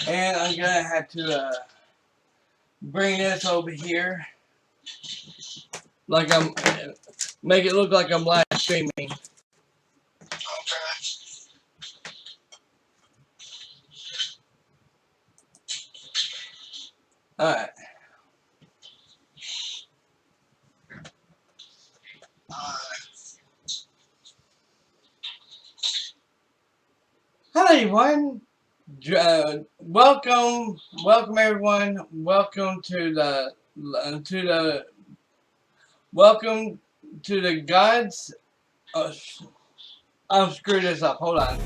And I'm gonna have to bring this over here, like I'm make it look like I'm live streaming. Okay. All right. Hi everyone. Welcome everyone. Welcome to the gods. Oh, I'll screw this up. Hold on.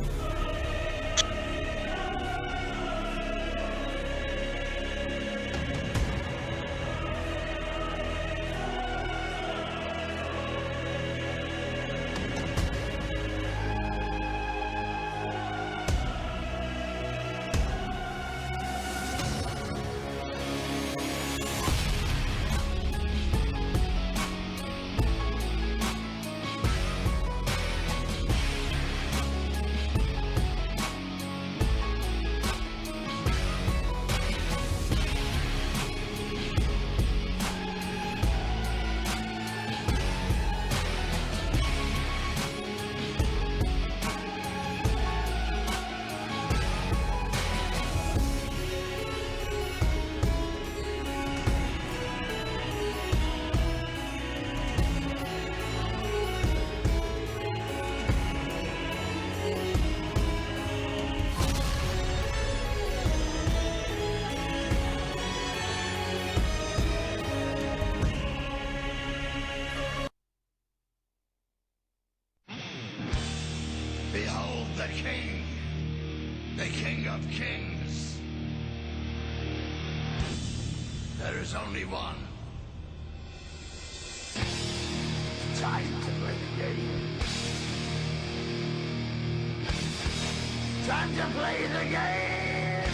Behold the King of Kings. There is only one. Time to play the game. Time to play the game.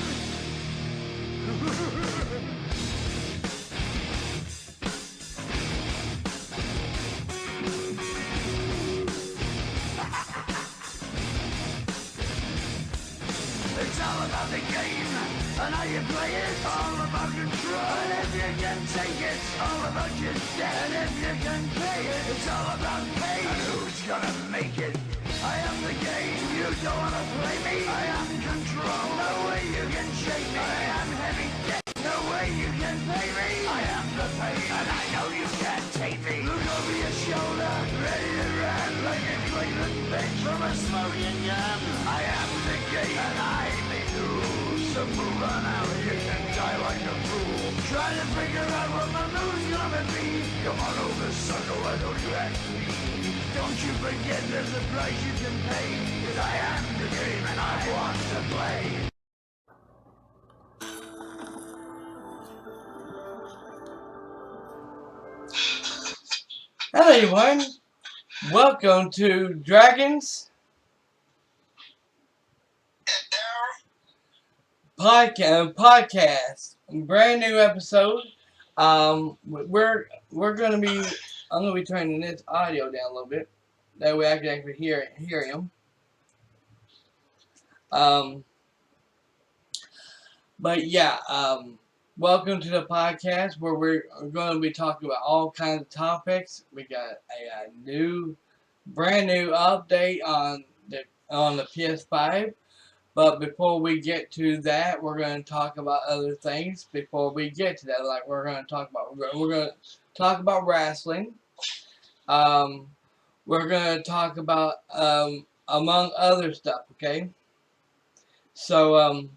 It's all about the game, and how you play it. All about control, and if you can take it. All about your debt, and if you can pay it. It's all about pay, and who's gonna make it? I am the game, you don't wanna play me. I am control, no way you can shake me. I am heavy debt, no way you can pay me. I am the pain, and I know you can't take me. Look over your shoulder, ready to run like a Cleveland bench from a smoking gun. I am the game, and I may lose. So move on out, you can die like a fool. Try to figure out what my move's gonna be. Come on over, sucker, why don't you ask me? Don't you forget there's a price you can pay. 'Cause I am the game, and I want to play. Hello everyone. Welcome to Dragons podcast. Brand new episode. We're gonna be. I'm gonna be turning this audio down a little bit. That way I can actually hear him. But yeah. Welcome to the podcast where we're going to be talking about all kinds of topics. We got a brand new update on the PS5. But before we get to that, we're going to talk about other things. Before we get to that, like we're going to talk about wrestling. We're going to talk about among other stuff. Okay. So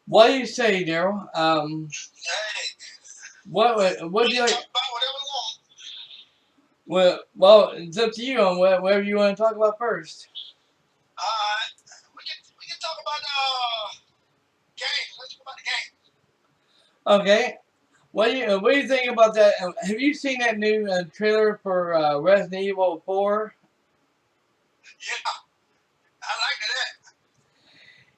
what do you say, Daryl? What do you like? Well, it's up to you on whatever you want to talk about first. We can talk about games. Let's talk about the game. Okay. What do you think about that? Have you seen that new trailer for Resident Evil 4? Yeah, I like that.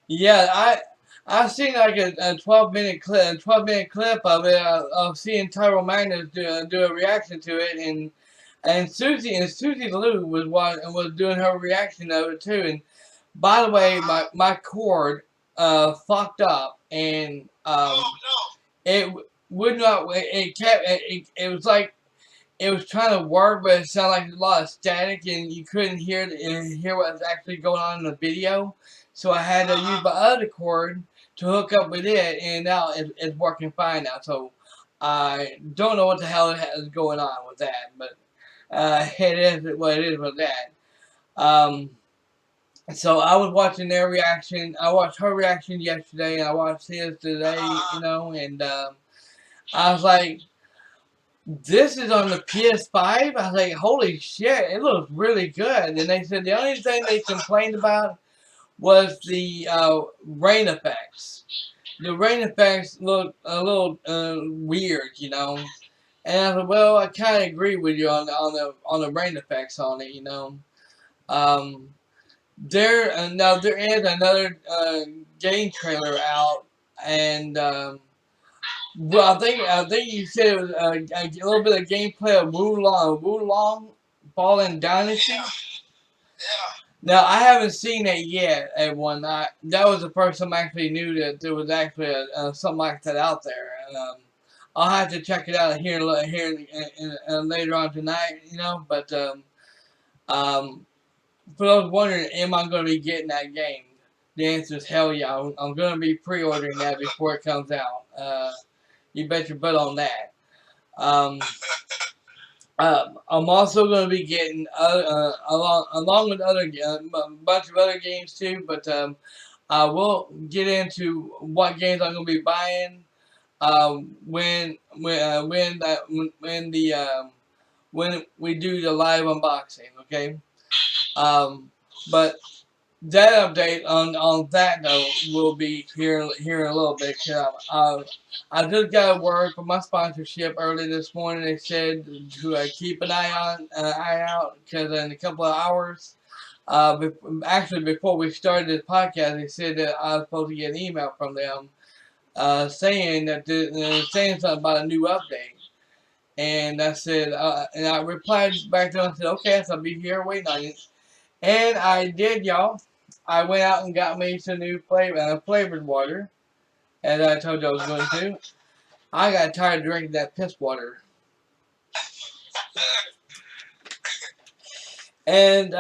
Yeah, I've seen like a 12-minute clip of it of seeing Tyrell Magnus do a reaction to it, and Susie Lou was doing her reaction of it too. And by the way, my cord fucked up, and Oh it would not. It kept. It was like it was trying to work, but it sounded like a lot of static, and you couldn't hear what was actually going on in the video. So I had to use my other cord to hook up with it, and now it's working fine now. So I don't know what the hell is going on with that, but it is what it is with that. Um, so I was watching their reaction. I watched her reaction yesterday, and I watched his today. You know, and I was like, this is on the PS5. I was like, holy shit, it looks really good. And they said the only thing they complained about was the rain effects. The rain effects look a little weird, you know. And I said, well, I kind of agree with you on the rain effects on it, you know. Um, now there is another game trailer out, and well, I think you said it was a little bit of gameplay of Wulong Fallen Dynasty. yeah. Now I haven't seen it yet. Everyone, that was the first time I actually knew that there was actually something like that out there. I'll have to check it out here later on tonight. You know, but um, for those wondering, am I going to be getting that game? The answer is hell yeah. I'm going to be pre-ordering that before it comes out. You bet your butt on that. Um, I'm also going to be getting along with other a bunch of other games too, but I will get into what games I'm going to be buying when we do the live unboxing. Okay, um, but that update on that note will be here in a little bit. I just got a word from my sponsorship early this morning. They said to keep an eye out because in a couple of hours, actually before we started this podcast, they said that I was supposed to get an email from them saying that saying something about a new update. And I said, and I replied back to them and said, okay, so I'll be here waiting on you. And I did, y'all. I went out and got me some new flavored water, as I told you I was going to. I got tired of drinking that piss water. And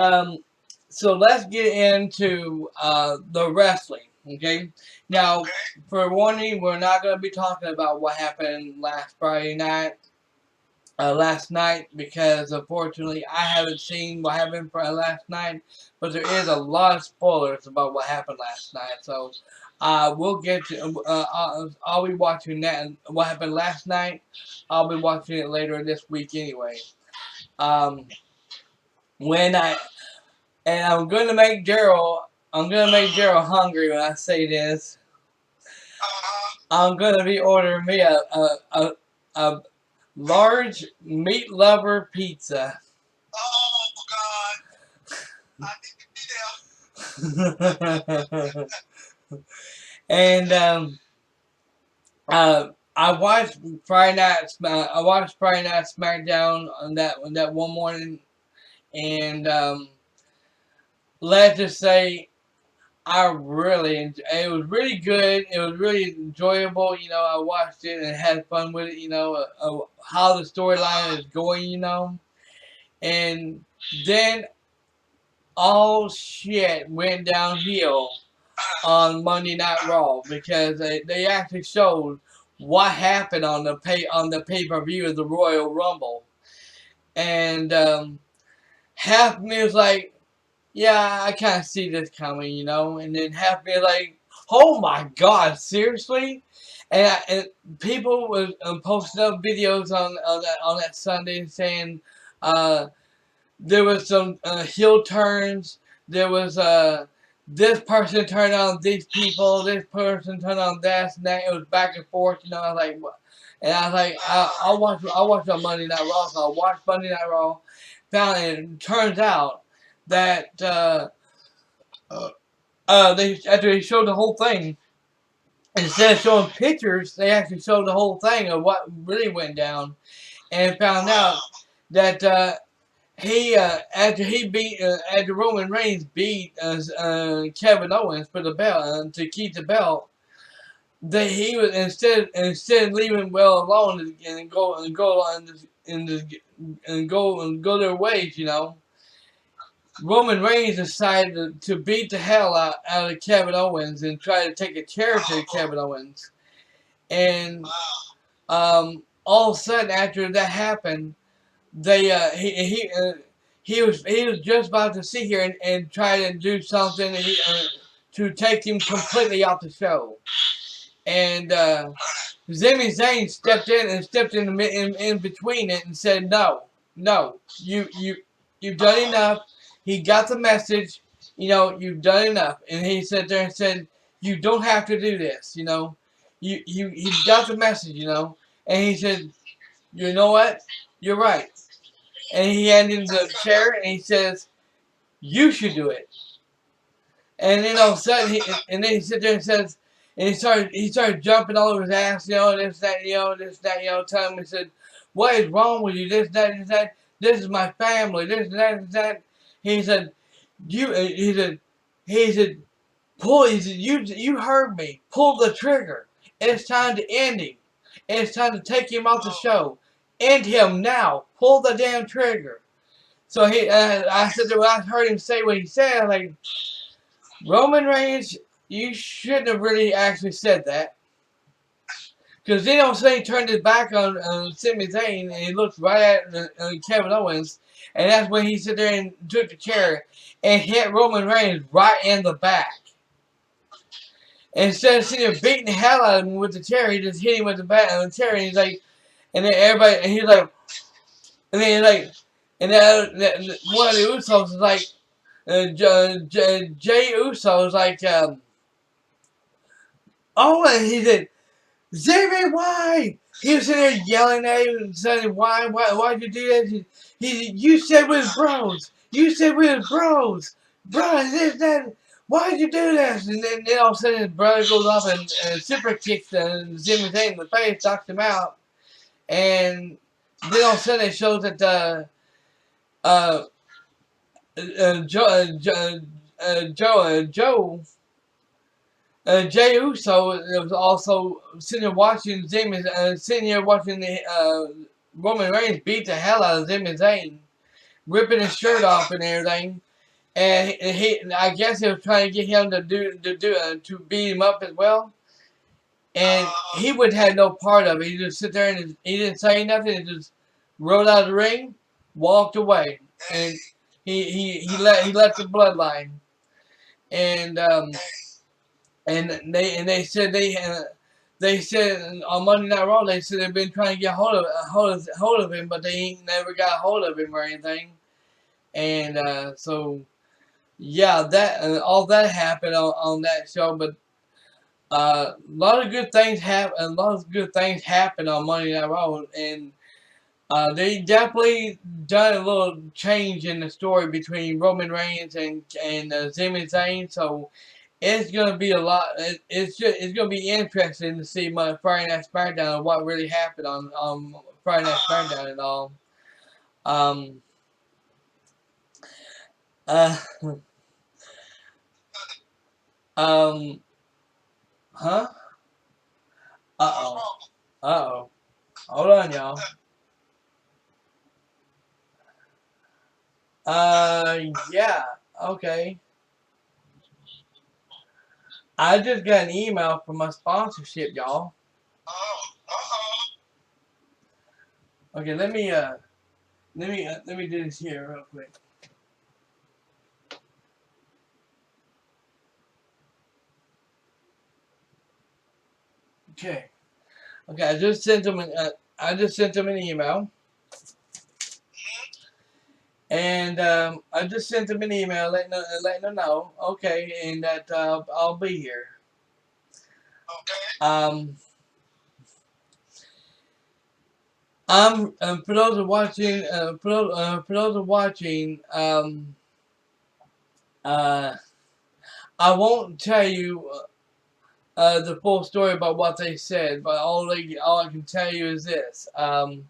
so let's get into the wrestling, okay? Now, for warning, we're not going to be talking about what happened last night, because unfortunately I haven't seen what happened for last night, but there is a lot of spoilers about what happened last night. So we'll get to. I'll be watching that. What happened last night? I'll be watching it later this week anyway. Um, when I and I'm gonna make Daryl. I'm gonna make Daryl hungry when I say this. I'm gonna be ordering me a large meat lover pizza. Oh God. I need And I watched Friday Night. I watched Friday Night SmackDown on that one morning, and let's just say it was really good. It was really enjoyable. You know, I watched it and had fun with it. You know, how the storyline is going. You know, and then all shit went downhill on Monday Night Raw, because they actually showed what happened on the pay per view of the Royal Rumble, and half of me was like, yeah, I kind of see this coming, you know, and then half of me was like, oh my God, seriously. And people was posting up videos on that Sunday saying there was some heel turns. There was this person turned on these people. This person turned on that, and that. It was back and forth. You know, I was like, what? And I was like, I'll watch on Monday Night Raw. So I watched Monday Night Raw. Found it turns out that they after they showed the whole thing, instead of showing pictures, they actually showed the whole thing of what really went down, and found out that he after Roman Reigns beat Kevin Owens for the belt to keep the belt. That he was instead of leaving well alone and go their ways, you know. Roman Reigns decided to beat the hell out of Kevin Owens and try to take a chair to Kevin Owens. And all of a sudden, after that happened, they he was just about to sit here and try to do something to take him completely off the show. And Sami Zayn stepped in between it and said, "No, no, you've done enough. He got the message. You know, you've done enough." And he sat there and said, "You don't have to do this. You know, he got the message. You know." And he said, "You know what? You're right." And he handed him the chair and he says, "You should do it." And then all of a sudden, then he sit there and says, and he started jumping all over his ass, you know, this, that, you know, this, that, you know, telling me, he said, "What is wrong with you? This, that, this, that. This is my family. This, that, that." He said, he said, pull. He said, you heard me. Pull the trigger. It's time to end him. It's time to take him off the show. End him now. Pull the damn trigger. So I said that when I heard him say what he said, I was like, Roman Reigns, you shouldn't have really actually said that. Because then all of a sudden he turned his back on Sami Zayn and he looked right at Kevin Owens. And that's when he sat there and took the chair and hit Roman Reigns right in the back. And instead of sitting there beating the hell out of him with the chair, he just hit him with the back on the chair. And he's like, and then everybody, and he's like, and then he's like, and then one of the Usos is like, Jay Uso is like, oh, and he said, "Xavier, why?" He was sitting there yelling at him and saying, why'd you do that? You said we was bros. You said we was bros. Bro, this, that. Why'd you do this? And then all of a sudden his brother goes up and super kicks Sami Zayn in the face, knocks him out. And then all of a sudden it shows that Jay Uso was also sitting here watching the Roman Reigns beat the hell out of Sami Zayn, ripping his shirt off and everything. And I guess he was trying to get him to beat him up as well. And he would have no part of it. He just sit there and he didn't say nothing. He just rolled out of the ring, walked away, and he left the bloodline. And they said they said on Monday Night Raw they said they've been trying to get hold of him, but they ain't never got hold of him or anything. And so yeah, that all that happened on that show, but a lot of good things happen. A lot of good things happened on Monday Night Raw, and they definitely done a little change in the story between Roman Reigns and Sami Zayn. So it's gonna be a lot. It's gonna be interesting to see my Friday Night SmackDown and what really happened on Friday Night SmackDown and all. Um. Uh. Huh? Uh-oh. Uh-oh. Hold on, y'all. Yeah. Okay. I just got an email from my sponsorship, y'all. Okay, let me do this here real quick. Okay. Okay, I just sent them an email. And I just sent them an email letting them know, okay, and that I'll be here. Okay. I'm for those who watching, I won't tell you the full story about what they said, but all I can tell you is this. I'm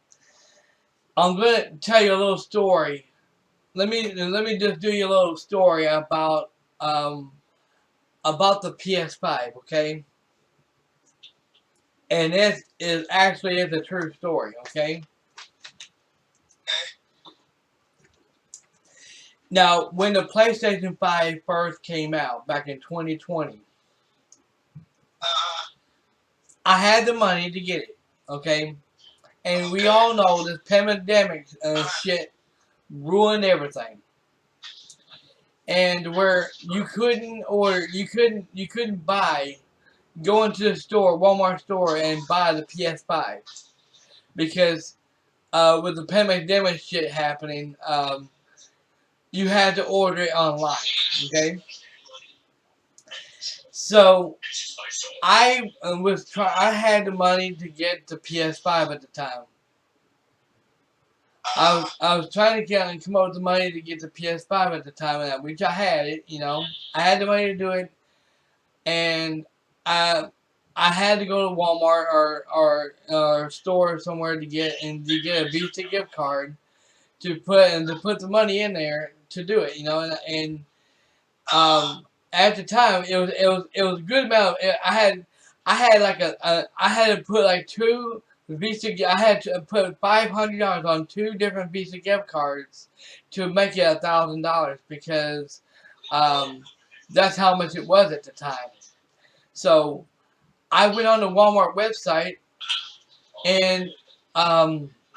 gonna tell you a little story let me just do you a little story about the PS5, okay? And this is actually is a true story, okay? Now, when the PlayStation 5 first came out back in 2020, I had the money to get it, okay? And we all know this pandemic shit ruined everything. And where you couldn't order, you couldn't buy, go into the store, Walmart store, and buy the PS5 because with the pandemic shit happening, you had to order it online. Okay, so I I had the money to get the PS5 at the time. I was trying to come up with the money to get the PS5 at the time, which I had it. You know, I had the money to do it, and I I had to go to Walmart or store somewhere to get a Visa gift card to put the money in there to do it. You know, and at the time it was a good amount. I had like I had to put like two Visa. I had to put $500 on two different Visa gift cards to make it $1,000 because that's how much it was at the time. So I went on the Walmart website and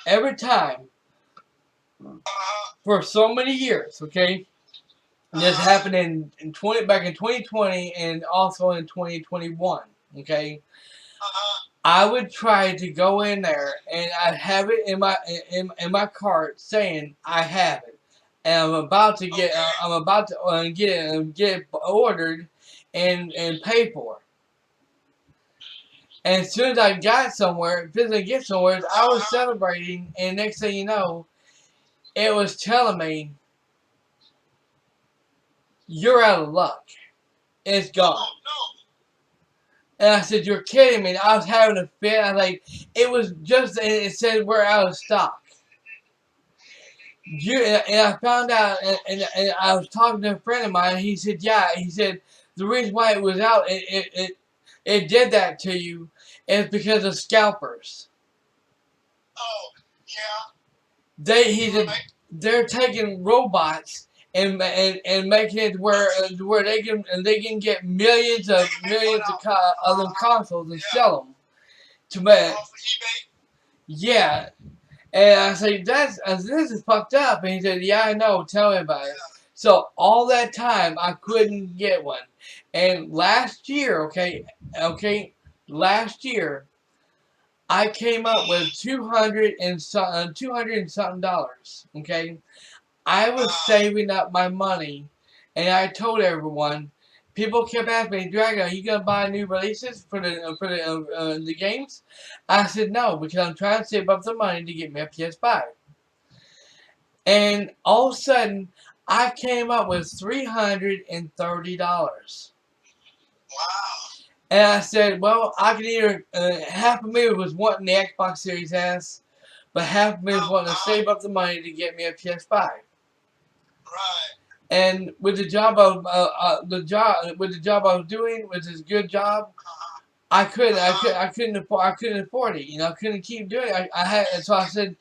every time for so many years, okay. This happened back in 2020 and also in 2021. Okay, I would try to go in there and I'd have it in my cart saying I have it, and I'm about to get get it ordered and paid for. And as soon as I got somewhere, physically get somewhere, I was celebrating, and next thing you know, it was telling me you're out of luck. It's gone. And I said, you're kidding me. And I was having a fit. I was like, it was just, it said we're out of stock. And I found out, and I was talking to a friend of mine, and he said, yeah. He said, the reason why it was out, it did that to you, is because of scalpers. Oh, yeah. He said, they're taking robots and making it where they can get millions of them consoles and sell them to make. Yeah, and I say this is fucked up, and he said, yeah, I know, tell me about it. So all that time I couldn't get one, and last year, last year I came up with $200 and something dollars. Okay. I was saving up my money, and I told everyone. People kept asking me, Dragon, are you gonna buy new releases for the games? I said no because I'm trying to save up the money to get me a PS5. And all of a sudden, I came up with $330. Wow. And I said, well, I could either half of me was wanting the Xbox Series S, but half of me was wanting to save up the money to get me a PS5. Right. And with the job I was doing, which is a good job, I couldn't afford it. You know, I couldn't keep doing it. So I said,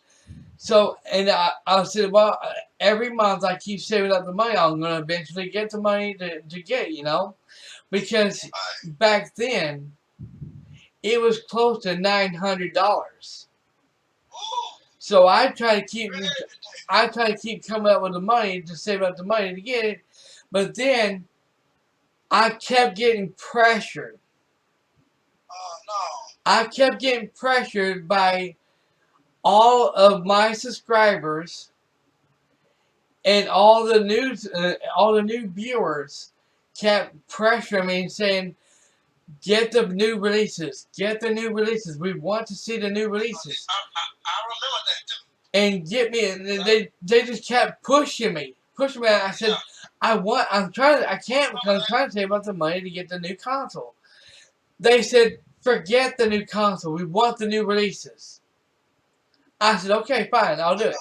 I said, well, every month I keep saving up the money. I'm gonna eventually get the money to get it. You know, because back then it was close to $900. So I try to keep coming up with the money to save up the money to get it, but then I kept getting pressured. I kept getting pressured by all of my subscribers and all the new viewers kept pressuring me and saying, get the new releases. Get the new releases. We want to see the new releases. I remember that too. And get me. And they just kept pushing me. I said, I can't because I'm trying to save up the money to get the new console. They said, forget the new console. We want the new releases. I said, okay, fine, I'll do it.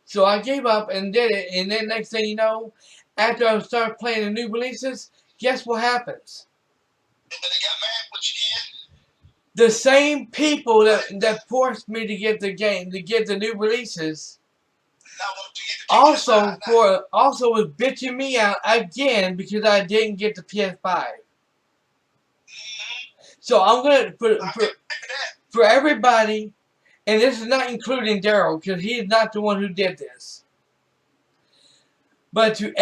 So I gave up and did it, and then next thing you know, after I started playing the new releases, guess what happens? And then they got mad with you then. The same people that forced me to get the game, to get the new releases, Now want to get the PS5 also was bitching me out again because I didn't get the PS5. So I'm gonna for everybody, and this is not including Daryl because he is not the one who did this. But to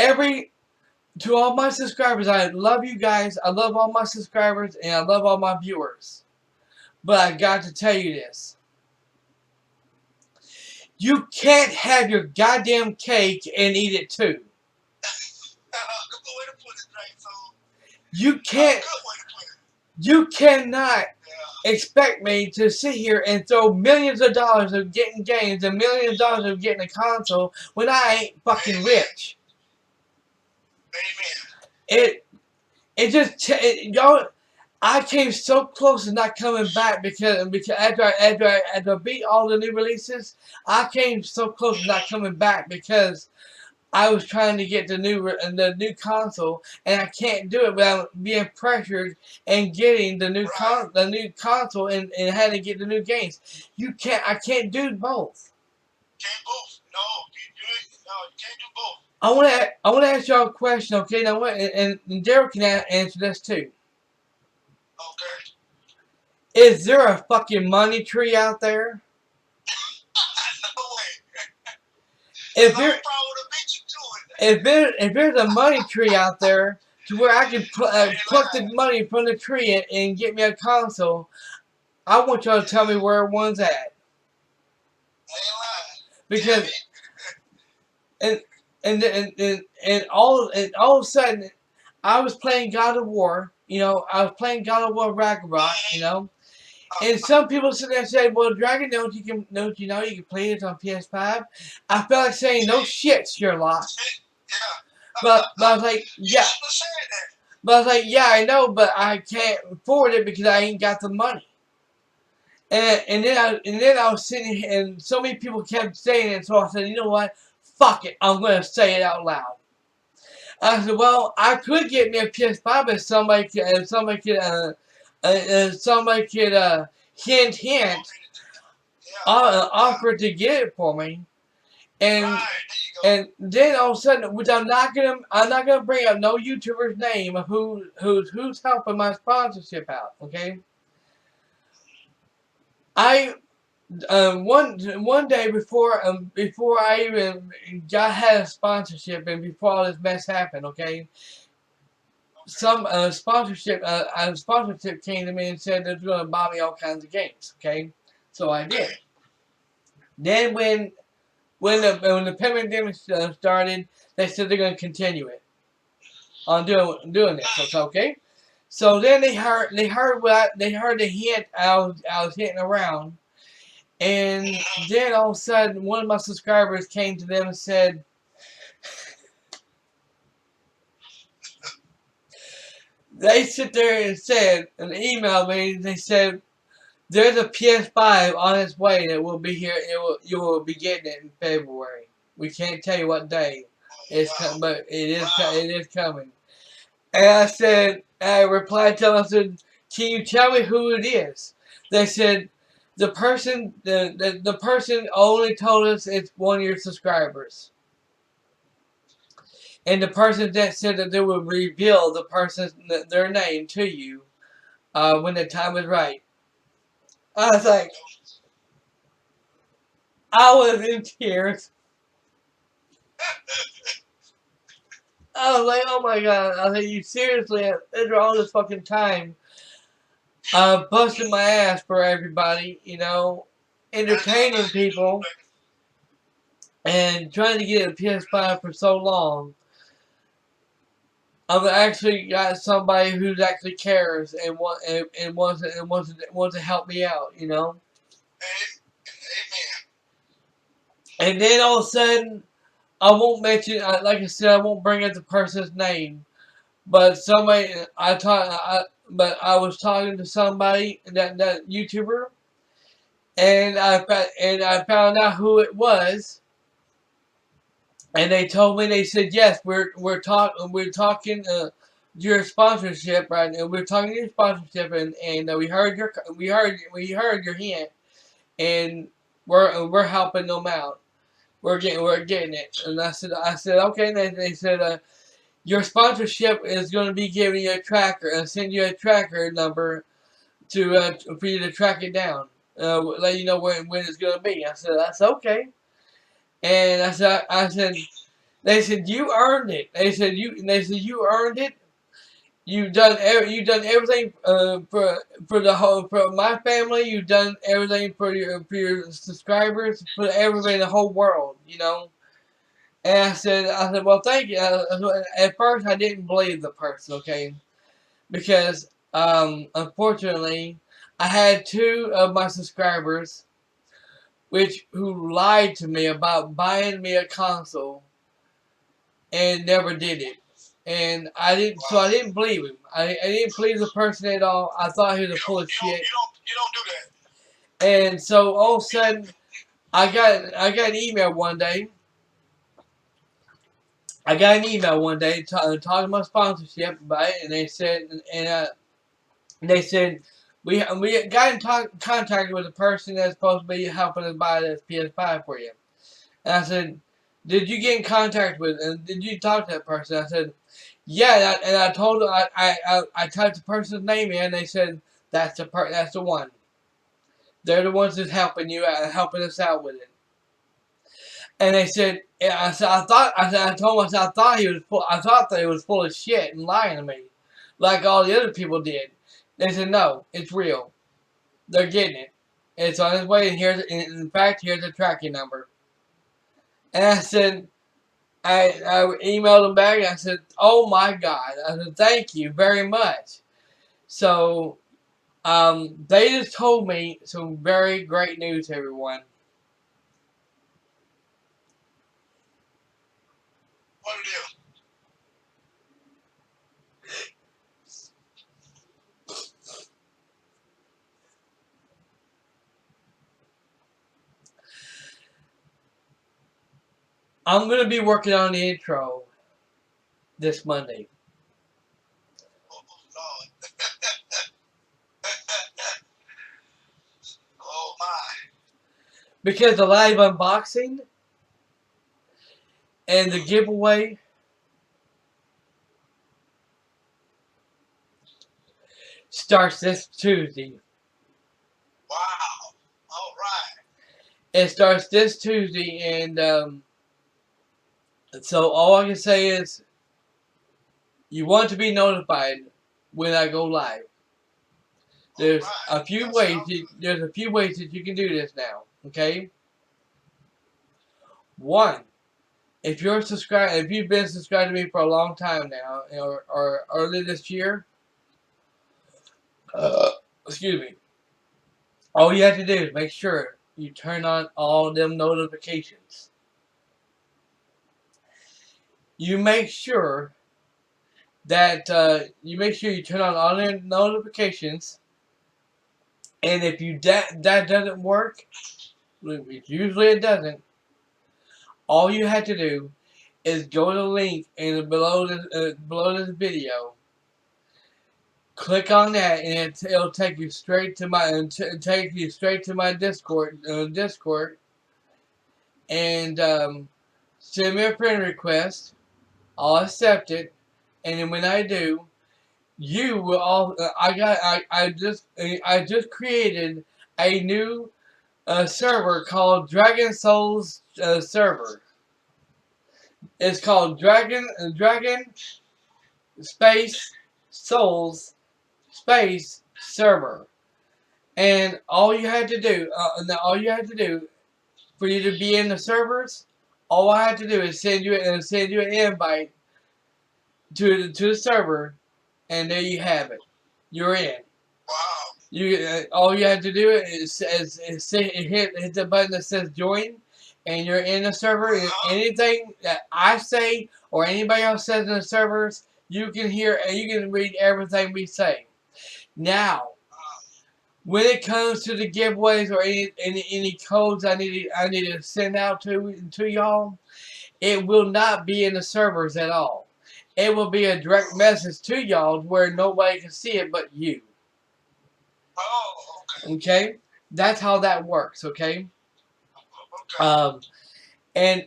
all my subscribers, I love you guys. I love all my subscribers and I love all my viewers. But I got to tell you this. You can't have your goddamn cake and eat it too. Good way to put it, right? So, You can't. good way to put it. You cannot Yeah. expect me to sit here and throw millions of dollars of getting games and millions of dollars of getting a console when I ain't fucking rich. Amen. Y'all. I came so close to not coming back because after I beat all the new releases, I came so close to not coming back because I was trying to get the new console, and I can't do it without being pressured and getting the new console and having to get the new games. I can't do both. Can't both. No, you can't do both. I want to ask y'all a question, okay? Now, and Daryl can answer this too. Okay. Is there a fucking money tree out there? No way. If I there, probably would have beat you to it. if there's a money tree out there to where I can pluck the money from the tree and get me a console, I want y'all to tell me where one's at. I ain't lying. Because and all of a sudden, I was playing God of War. You know, I was playing God of War Ragnarok. You know, and some people sit there and say, "Well, Dragon, don't you can play it on PS5?" I felt like saying, "No shit, Sherlock." Yeah. But I was like, You "Yeah." shouldn't have said that. But I was like, "Yeah, I know, but I can't afford it because I ain't got the money." And then I was sitting here, and so many people kept saying it, so I said, "You know what? Fuck it, I'm gonna say it out loud." I said, "Well, I could get me a PS5 if somebody could hint Yeah. offer to get it for me." And Right. There you go. and then all of a sudden, which I'm not gonna bring up no YouTuber's name of who's helping my sponsorship out. Okay, I one day before I even had a sponsorship and before all this mess happened. Okay, some sponsorship came to me and said they're going to buy me all kinds of games. Okay, so I did. Then when the pandemic started, they said they're going to continue it on doing this. So it's okay. So then they heard the hint I was hitting around, and then all of a sudden one of my subscribers came to them and said, they sit there and said and emailed me. They said, "There's a PS5 on its way that will be here. You will be getting it in February. We can't tell you what day but it is coming." And I replied to them, I said, "Can you tell me who it is?" They said, the person only told us it's one of your subscribers. And the person that said that they would reveal their name to you when the time is right. I was like, I was in tears. I was like, oh my god. I was like, you seriously, after all this fucking time, busting my ass for everybody, you know, entertaining people, and trying to get a PS5 for so long. I've actually got somebody who actually cares and wants to help me out, you know. Amen. And then all of a sudden, I won't mention, like I said, I won't bring up the person's name, but but I was talking to somebody that YouTuber, and I found out who it was, and they told me, they said, yes, we're talking your sponsorship right now. We're talking your sponsorship, and we heard your hint, and we're helping them out. We're getting it. And I said okay. And they said your sponsorship is going to be giving you a tracker and send you a tracker number to for you to track it down. Let you know when it's going to be. I said that's okay. And I said they said you earned it. They said you earned it. You've done everything for the whole for my family. You've done everything for your subscribers, for everybody in the whole world. And I said, well, thank you. At first, I didn't believe the person, okay, because unfortunately, I had two of my subscribers who lied to me about buying me a console and never did it. And I didn't believe him. I didn't believe the person at all. I thought he was full of shit. You don't do that. And so all of a sudden, I got an email one day. I got an email one day talking about sponsorship about it, and they said we got in contact with the person that's supposed to be helping us buy this PS5 for you. And I said, did you get in contact with? And did you talk to that person? I said, yeah. And I told them I typed the person's name in, and they said that's the one. They're the ones that's helping you out, helping us out with it. And they said, yeah, I told them, I thought that he was full of shit and lying to me, like all the other people did. They said, no, it's real. They're getting it. It's on its way, and in fact, here's the tracking number. And I said, I emailed them back, and I said, oh my God. I said, thank you very much. So, they just told me some very great news, everyone. What it is? I'm going to be working on the intro this Monday. Oh, Lord. Oh, my. Because the live unboxing and the giveaway starts this Tuesday. Wow. All right. It starts this Tuesday, and so all I can say is you want to be notified when I go live. There's a few ways. There's a few ways that you can do this now. Okay. One, if you've been subscribed to me for a long time now, or early this year, excuse me, all you have to do is make sure you turn on all them notifications. You make sure that you turn on all the notifications, and if that doesn't work, usually it doesn't. All you have to do is go to the link below this video. Click on that, and it'll take you straight to my Discord. And send me a friend request. I'll accept it, and then when I do, you will all. I just created a new server called Dragon Souls server. It's called Dragon Space Souls Space Server, and all you had to do for you to be in the servers, all I have to do is send you an invite to the server, and there you have it. You're in. Wow. All you have to do is hit the button that says join, and you're in the server. And anything that I say or anybody else says in the servers, you can hear and you can read everything we say. Now, when it comes to the giveaways or any codes I need to send out to y'all, it will not be in the servers at all. It will be a direct message to y'all where nobody can see it but you. Oh, okay. Okay? That's how that works, okay? Okay. And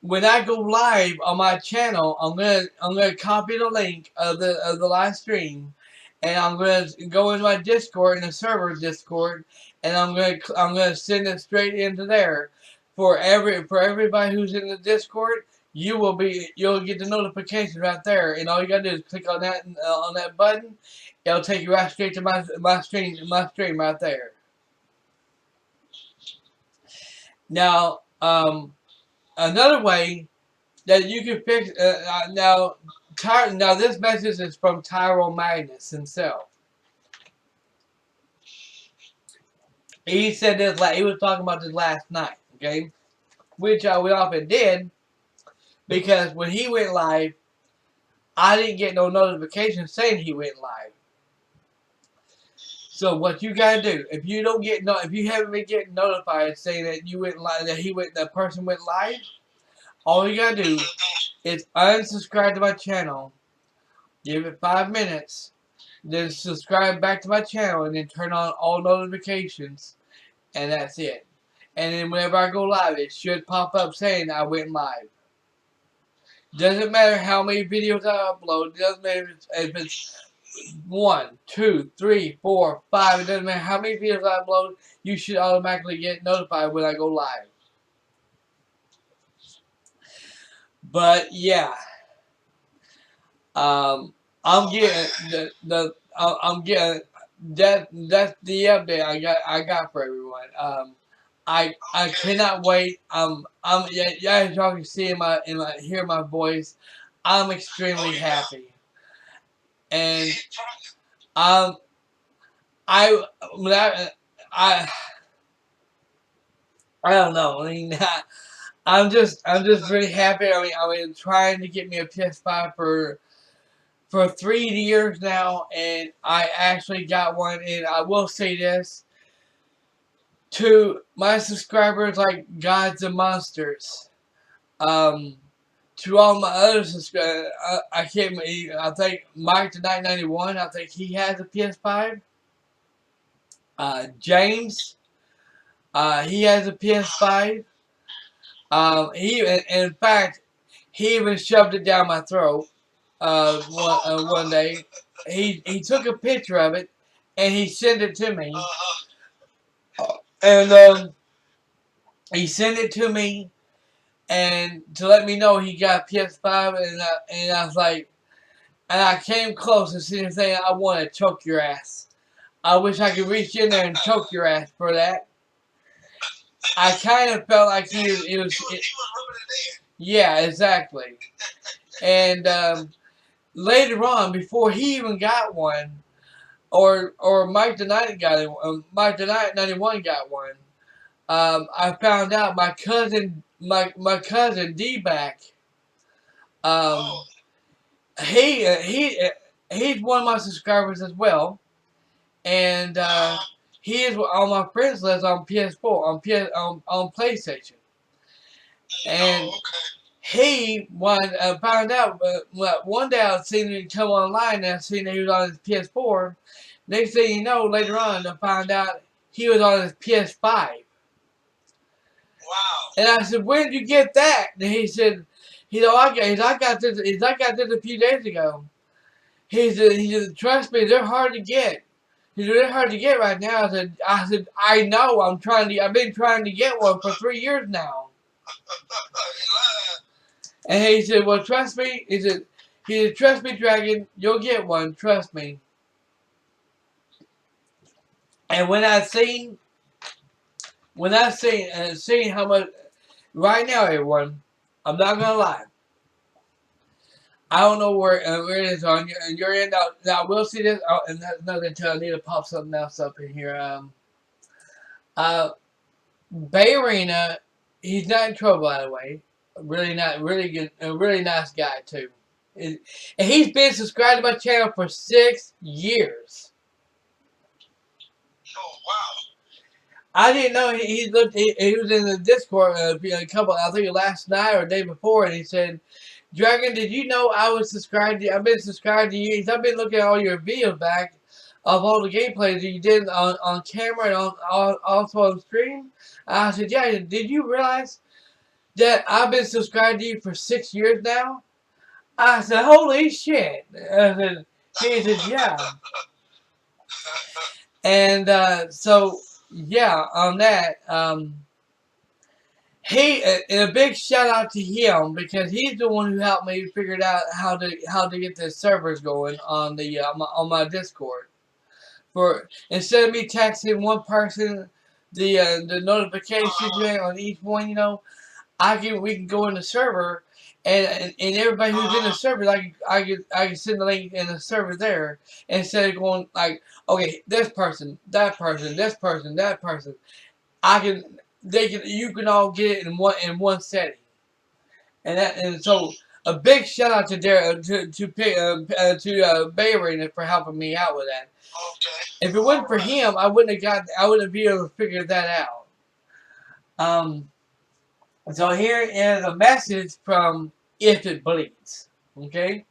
when I go live on my channel, I'm gonna copy the link of the live stream, and I'm gonna go in my Discord, in the server Discord, and I'm gonna send it straight into there. For everybody who's in the Discord, you'll get the notification right there, and all you gotta do is click on that button. It'll take you right straight to my stream right there. Now, another way that you can fix now this message is from Tyrone Magnus himself. He said this he was talking about this last night, okay? Which we often did because when he went live, I didn't get no notification saying he went live. So what you gotta do, if you haven't been getting notified saying that you went live, that person went live, all you gotta do is unsubscribe to my channel, give it 5 minutes, then subscribe back to my channel, and then turn on all notifications, and that's it. And then whenever I go live, it should pop up saying I went live. Doesn't matter how many videos I upload. Doesn't matter if it's 1, 2, 3, 4, 5. It doesn't matter how many videos I upload. You should automatically get notified when I go live. But yeah, I'm getting I'm getting that's the update I got for everyone. I cannot wait. Yeah, as y'all can see hear my voice, I'm extremely happy, and um I when I I don't know. I mean, I'm just really happy. I mean, trying to get me a PS5 for 3 years now, and I actually got one. And I will say this to my subscribers, like gods and monsters. Um, to all my other subscribers, I can't. I think Mike the 991. I think he has a PS5. James, he has a PS5. In fact, he even shoved it down my throat. One day, he took a picture of it, and he sent it to me. And he sent it to me, and to let me know he got PS5, and I was like, and I came close and seen him saying, "I want to choke your ass. I wish I could reach in there and choke your ass for that." I kind of felt like he was He was rubbing it yeah, exactly. And later on, before he even got one, or Mike the 91 got one. I found out my cousin D-Back. Um, Oh, he's one of my subscribers as well, and he is on my friends list on PS4 on PlayStation, and oh, okay. he found out. One day I seen him come online and I seen that he was on his PS4. Next thing you know, later on I found out he was on his PS5. Wow. And I said, "Where did you get that?" And he said, I got this. I got this a few days ago." He said, "Trust me, they're hard to get." He said, "They're hard to get right now." I said, "I know. I've been trying to get one for 3 years now." And he said, "Well, trust me." He said, "Trust me, Dragon. You'll get one. Trust me." And seen how much right now, everyone, I'm not gonna lie. I don't know where it is on your end. Now we'll see this. Oh, and that's another until I need to pop something else up in here. Uh, Bay Arena, he's not in trouble, by the way. Really not, really good, a really nice guy too. And he's been subscribed to my channel for 6 years. Oh, wow. I didn't know he looked. He was in the Discord a couple. I think last night or the day before, and he said, "Dragon, did you know I was subscribed to you? I've been subscribed to you. I've been looking at all your videos back of all the gameplays that you did on camera and also on stream." I said, "Yeah. Did you realize that I've been subscribed to you for 6 years now?" I said, "Holy shit!" He said, "Yeah." And so yeah, on that. And a big shout out to him because he's the one who helped me figure out how to get the servers going on the on my Discord. For instead of me texting one person the notification on each one, we can go in the server and everybody who's in the server, I can send the link in the server there instead of going like, okay, this person, that person, this person, that person. I can you can all get it in one setting. And so a big shout out to Bayrene for helping me out with that. Okay. If it wasn't for him, I wouldn't be able to figure that out. So here is a message from If It Bleeds. Okay.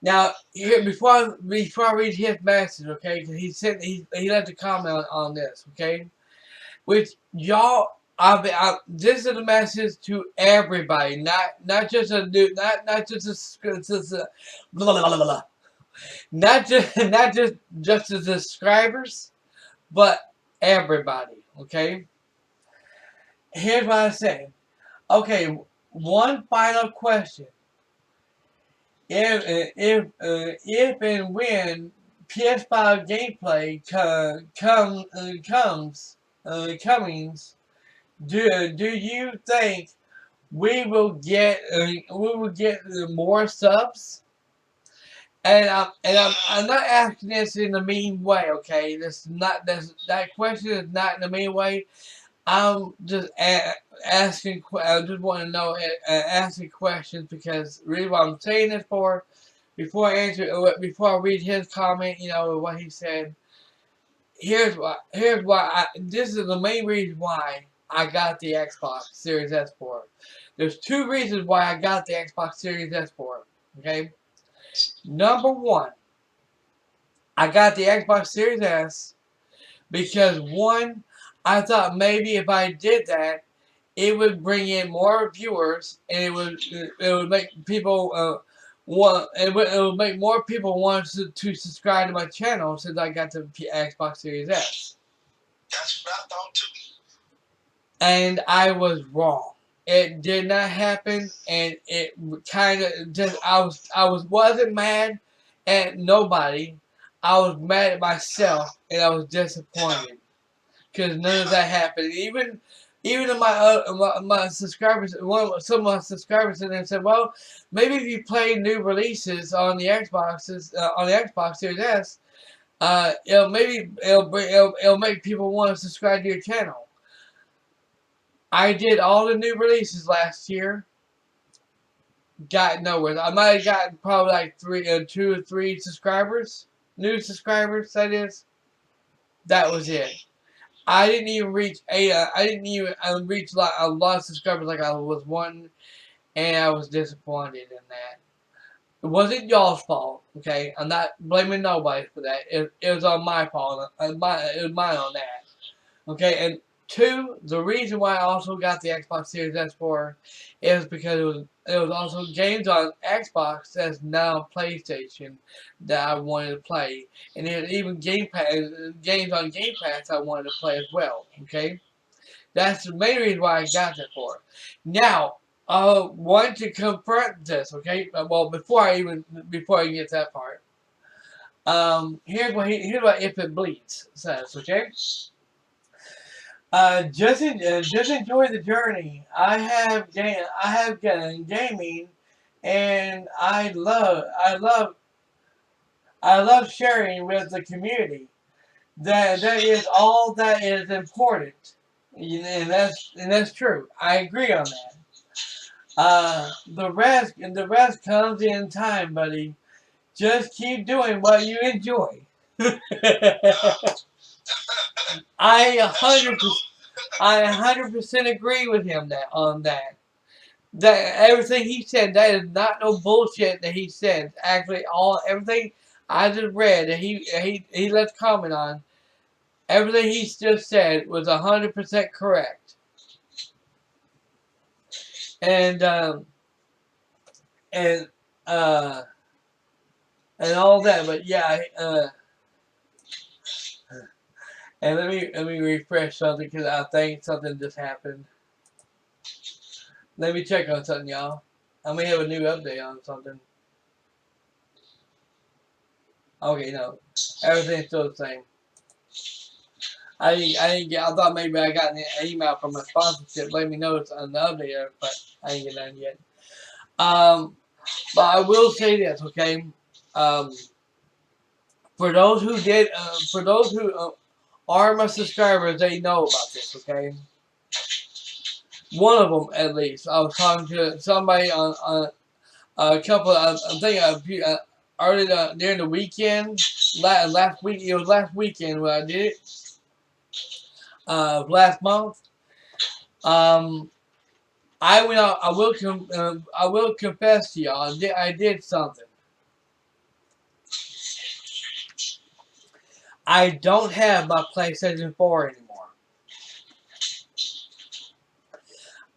Now here before I read his message, okay, because he left a comment on this, okay. Which y'all, this is a message to everybody, not just a new, not just blah, blah, blah, blah, blah. not just the subscribers, but everybody. Okay. Here's what I say. Okay, one final question. If and when PS5 gameplay comes, do you think we will get more subs? And I'm not asking this in a mean way, okay? That question is not in a mean way. I'm just asking. I just want to know, asking questions because really what I'm saying this for. Before I read his comment, what he said. Here's why. This is the main reason why I got the Xbox Series S for. There's two reasons why I got the Xbox Series S for. Okay, number one, I got the Xbox Series S because one, I thought maybe if I did that, it would bring in more viewers and it would make people it would make more people want to subscribe to my channel since I got the Xbox Series S. That's what I thought too. And I was wrong. It did not happen, and it kind of just wasn't mad at nobody. I was mad at myself, and I was disappointed because none of that happened. Even my subscribers, some of my subscribers in there said, "Well, maybe if you play new releases on the Xbox Series S, it'll make people want to subscribe to your channel." I did all the new releases last year. Got nowhere. I might have gotten probably like 2 or 3 subscribers, new subscribers. That is. That was it. I didn't even reach I didn't even reach a lot of subscribers like I was wanting, and I was disappointed in that. It wasn't y'all's fault, okay? I'm not blaming nobody for that. It was on my fault. It was mine on that. Okay, and two, the reason why I also got the Xbox Series S for is because it was also games on Xbox that's now PlayStation that I wanted to play, and then even games on Game Pass I wanted to play as well. Okay, that's the main reason why I got that for. Now, I want to confront this. Okay, well before I get to that part, here's what If It Bleeds says. Okay. Just enjoy the journey. I have gaming, and I love sharing with the community. That is all that is important, and that's true. I agree on that. The rest comes in time, buddy. Just keep doing what you enjoy. I That's true 100%. though. I 100% agree with him on that. That everything he said, that is not no bullshit that he said. Actually, everything I just read that he left comment on, everything he just said was 100% correct. And and uh and all that. But yeah, and let me refresh something because I think something just happened. Let me check on something, y'all. I may have a new update on something. Okay, no, everything's still the same. I didn't get. I thought maybe I got an email from a sponsorship letting me know it's an update, but I didn't get none yet. But I will say this, okay? Um, for those who are my subscribers, they know about this, okay? One of them, at least. I was talking to somebody on a couple. I think early during the weekend, last week. It was last weekend when I did it. Last month. I went out. I will confess to y'all. I did something. I don't have my PlayStation 4 anymore.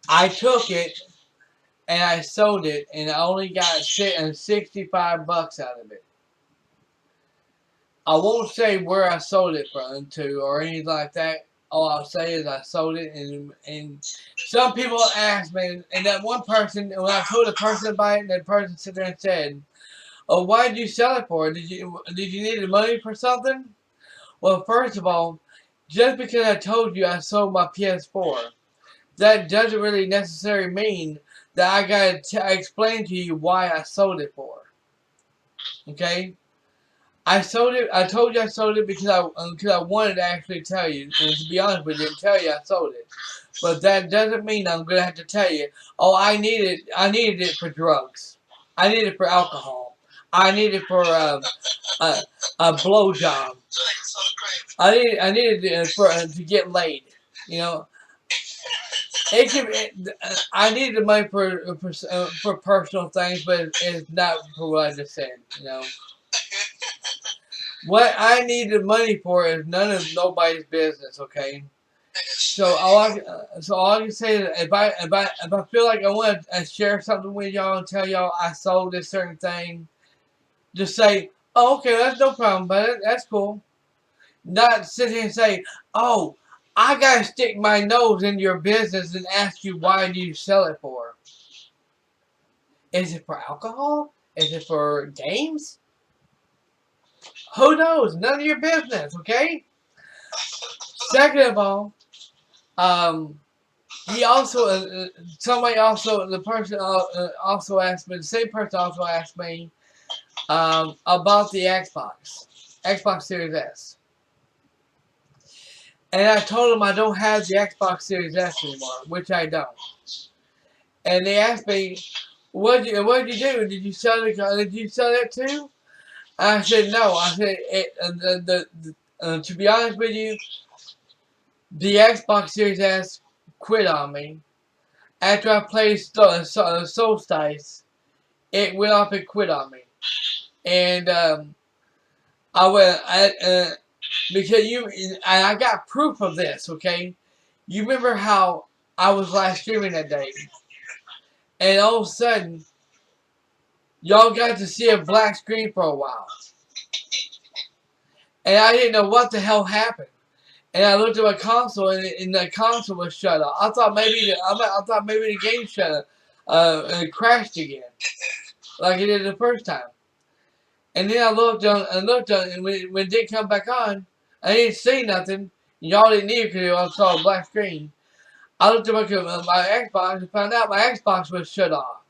I took it and I sold it, and I only got $65 out of it. I won't say where I sold it from to or anything like that. All I'll say is I sold it, and some people asked me, and that one person, when I told the person about it, that person sat there and said, "Oh, why did you sell it for? Did you need the money for something?" Well, first of all, just because I told you I sold my PS4, that doesn't really necessarily mean that I gotta explain to you why I sold it for. Okay? I sold it. I told you I sold it because I wanted to actually tell you, and to be honest with you, and tell you I sold it. But that doesn't mean I'm gonna have to tell you. Oh, I needed it for drugs. I needed it for alcohol. I needed it for a blowjob. I needed it for to get laid. You know, I needed the money for personal things, but it's not for what I just said. You know. What I need the money for is none of nobody's business, okay? So all I can say is if I feel like I want to share something with y'all and tell y'all I sold this certain thing, just say, "Oh, okay, that's no problem, but that's cool." Not sit here and say, "Oh, I gotta stick my nose in your business and ask you why do you sell it for? Is it for alcohol? Is it for games? Who knows? None of your business, okay?" Second of all, he also the person also asked me, the same person also asked me about the Xbox Series S, and I told him I don't have the Xbox Series S anymore, which I don't. And they asked me, what did you do? Did you sell it? Did you sell it too? I said no. I said to be honest with you, the Xbox Series S quit on me. After I played Solstice, it went off and quit on me. And because I got proof of this, okay? You remember how I was live streaming that day, and all of a sudden, y'all got to see a black screen for a while, and I didn't know what the hell happened. And I looked at my console, and the console was shut off. I thought maybe the game shut off, and it crashed again, like it did the first time. And then I looked on, and when it did come back on, I didn't see nothing. Y'all didn't either because I saw a black screen. I looked at my Xbox and found out my Xbox was shut off.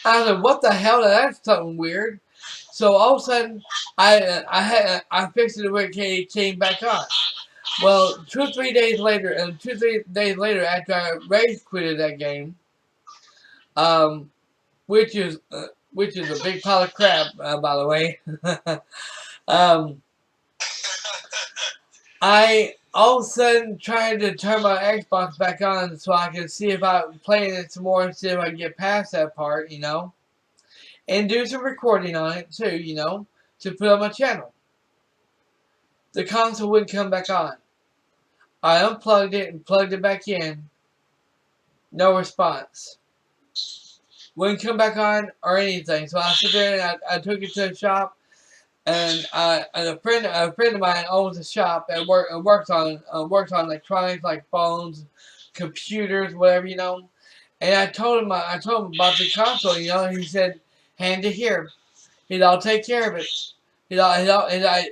I said, "What the hell? That's something weird." So all of a sudden, I fixed it where it came back on. Well, 2 days later, after I rage quitted that game, um, which is a big pile of crap, by the way. um, I all of a sudden trying to turn my Xbox back on so I can see if I'm playing it some more and see if I can get past that part, and do some recording on it too, to put on my channel. The console wouldn't come back on. I unplugged it and plugged it back in. No response. Wouldn't come back on or anything. So I sit there and I took it to the shop, and a friend of mine owns a shop and works on electronics like phones, computers, whatever, And I told him about the console, and he said, "Hand it here. I'll take care of it." I know I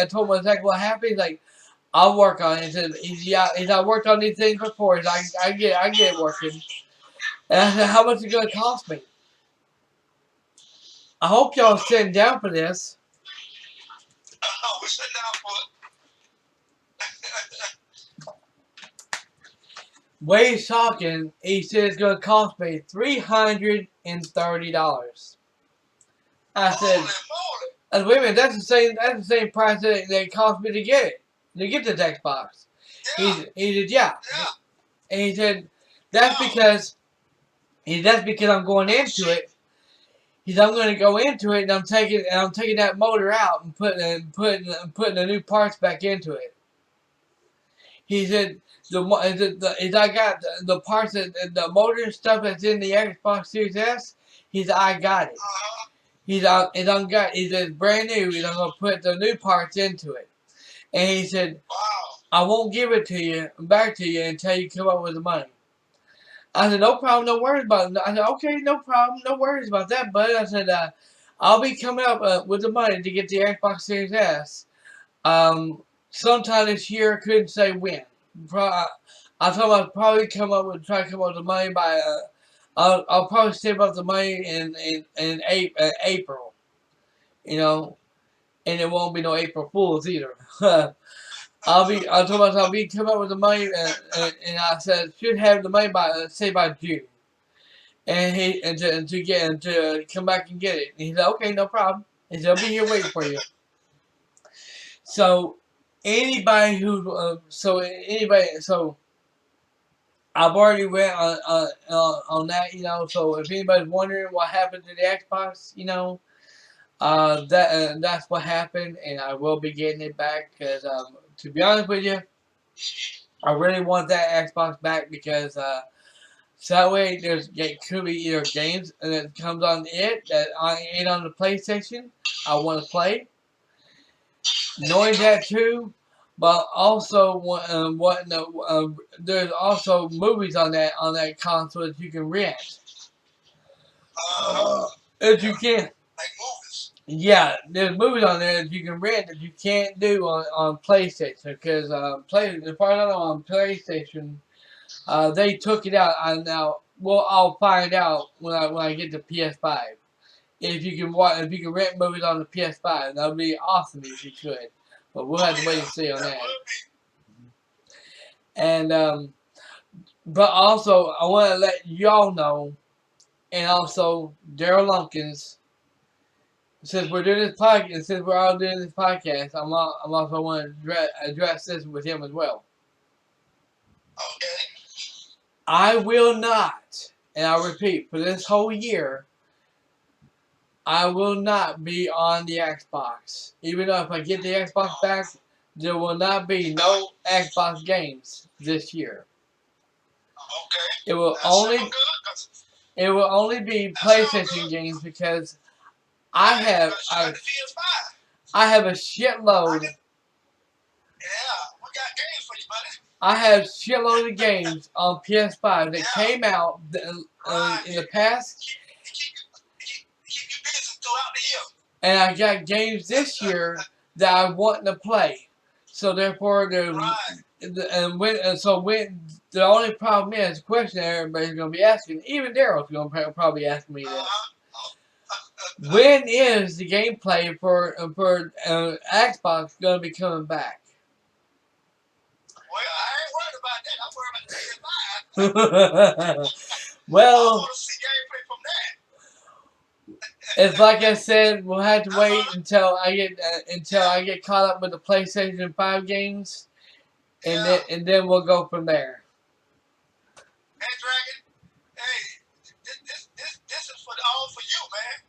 told him exactly what happened. He's like, "I'll work on it." He said, I worked on these things before. I get it working." And I said, "How much is it gonna cost me?" I hope y'all sitting down for this. We're sitting down for it. Wade's talking. He said it's gonna cost me $330. I said, "Wait a minute, that's the same price that it cost me to get this Xbox." Yeah. He said, "Yeah," Yeah. and he said, "That's because I'm going into it." He said, "I'm going to go into it, and I'm taking that motor out and putting the new parts back into it." He said, I got the parts the motor stuff that's in the Xbox Series S." He said, "I got it." He said, it's brand new. He's going to put the new parts into it." And he said, Wow. "I won't give it to you back to you until you come up with the money." I said, "No problem, no worries about it." I said, "Okay, no problem, no worries about that, bud." I said, "I'll be coming up with the money to get the Xbox Series S. Sometime this year. I couldn't say when. I thought I'd probably try to come up with the money by. I'll probably save up the money in April, and it won't be no April Fools either." I told myself I'll be coming up with the money, and I said should have the money by June. And to come back and get it. And he said, "Okay, no problem." He said, "I'll be here waiting for you." So anybody so I've already went on that, So if anybody's wondering what happened to the Xbox, that's what happened, and I will be getting it back because to be honest with you, I really want that Xbox back because so that way it could be either games that comes on it that ain't on the PlayStation I want to play. Knowing that too, but also there's also movies on that console that you can rent. If you can, Like movies. yeah, there's movies on there that you can rent that you can't do on PlayStation because as far as I know on PlayStation. They took it out. I'll find out when I get the PS5. If you can rent movies on the PS5, that would be awesome if you could. But we'll have to wait and see on that. And but also I want to let y'all know, and also Daryl Lumpkins, since we're doing this podcast, since we're all doing this podcast, I'm also want to address this with him as well. Okay. I will not, and I'll repeat, for this whole year, I will not be on the Xbox. Even though if I get the Xbox back, there will not be no Xbox games this year. Okay. It will only be PlayStation games because I have a shitload. Yeah, we got games for you, buddy. I have shitload of games on PS5 that came out in the past. Keep you busy throughout the year. And I got games this year that I want to play. So therefore, when the only problem is the question that everybody's going to be asking, even Daryl's going to probably ask me this: when is the gameplay for Xbox going to be coming back? Well, I ain't worried about that. I'm worried about the PS5. Well, I want to see gameplay from that. It's like I said, we'll have to wait Uh-huh. until I Yeah. get caught up with the PlayStation 5 games, Yeah. and then we'll go from there. Hey, Dragon. Hey, this is for all for you, man.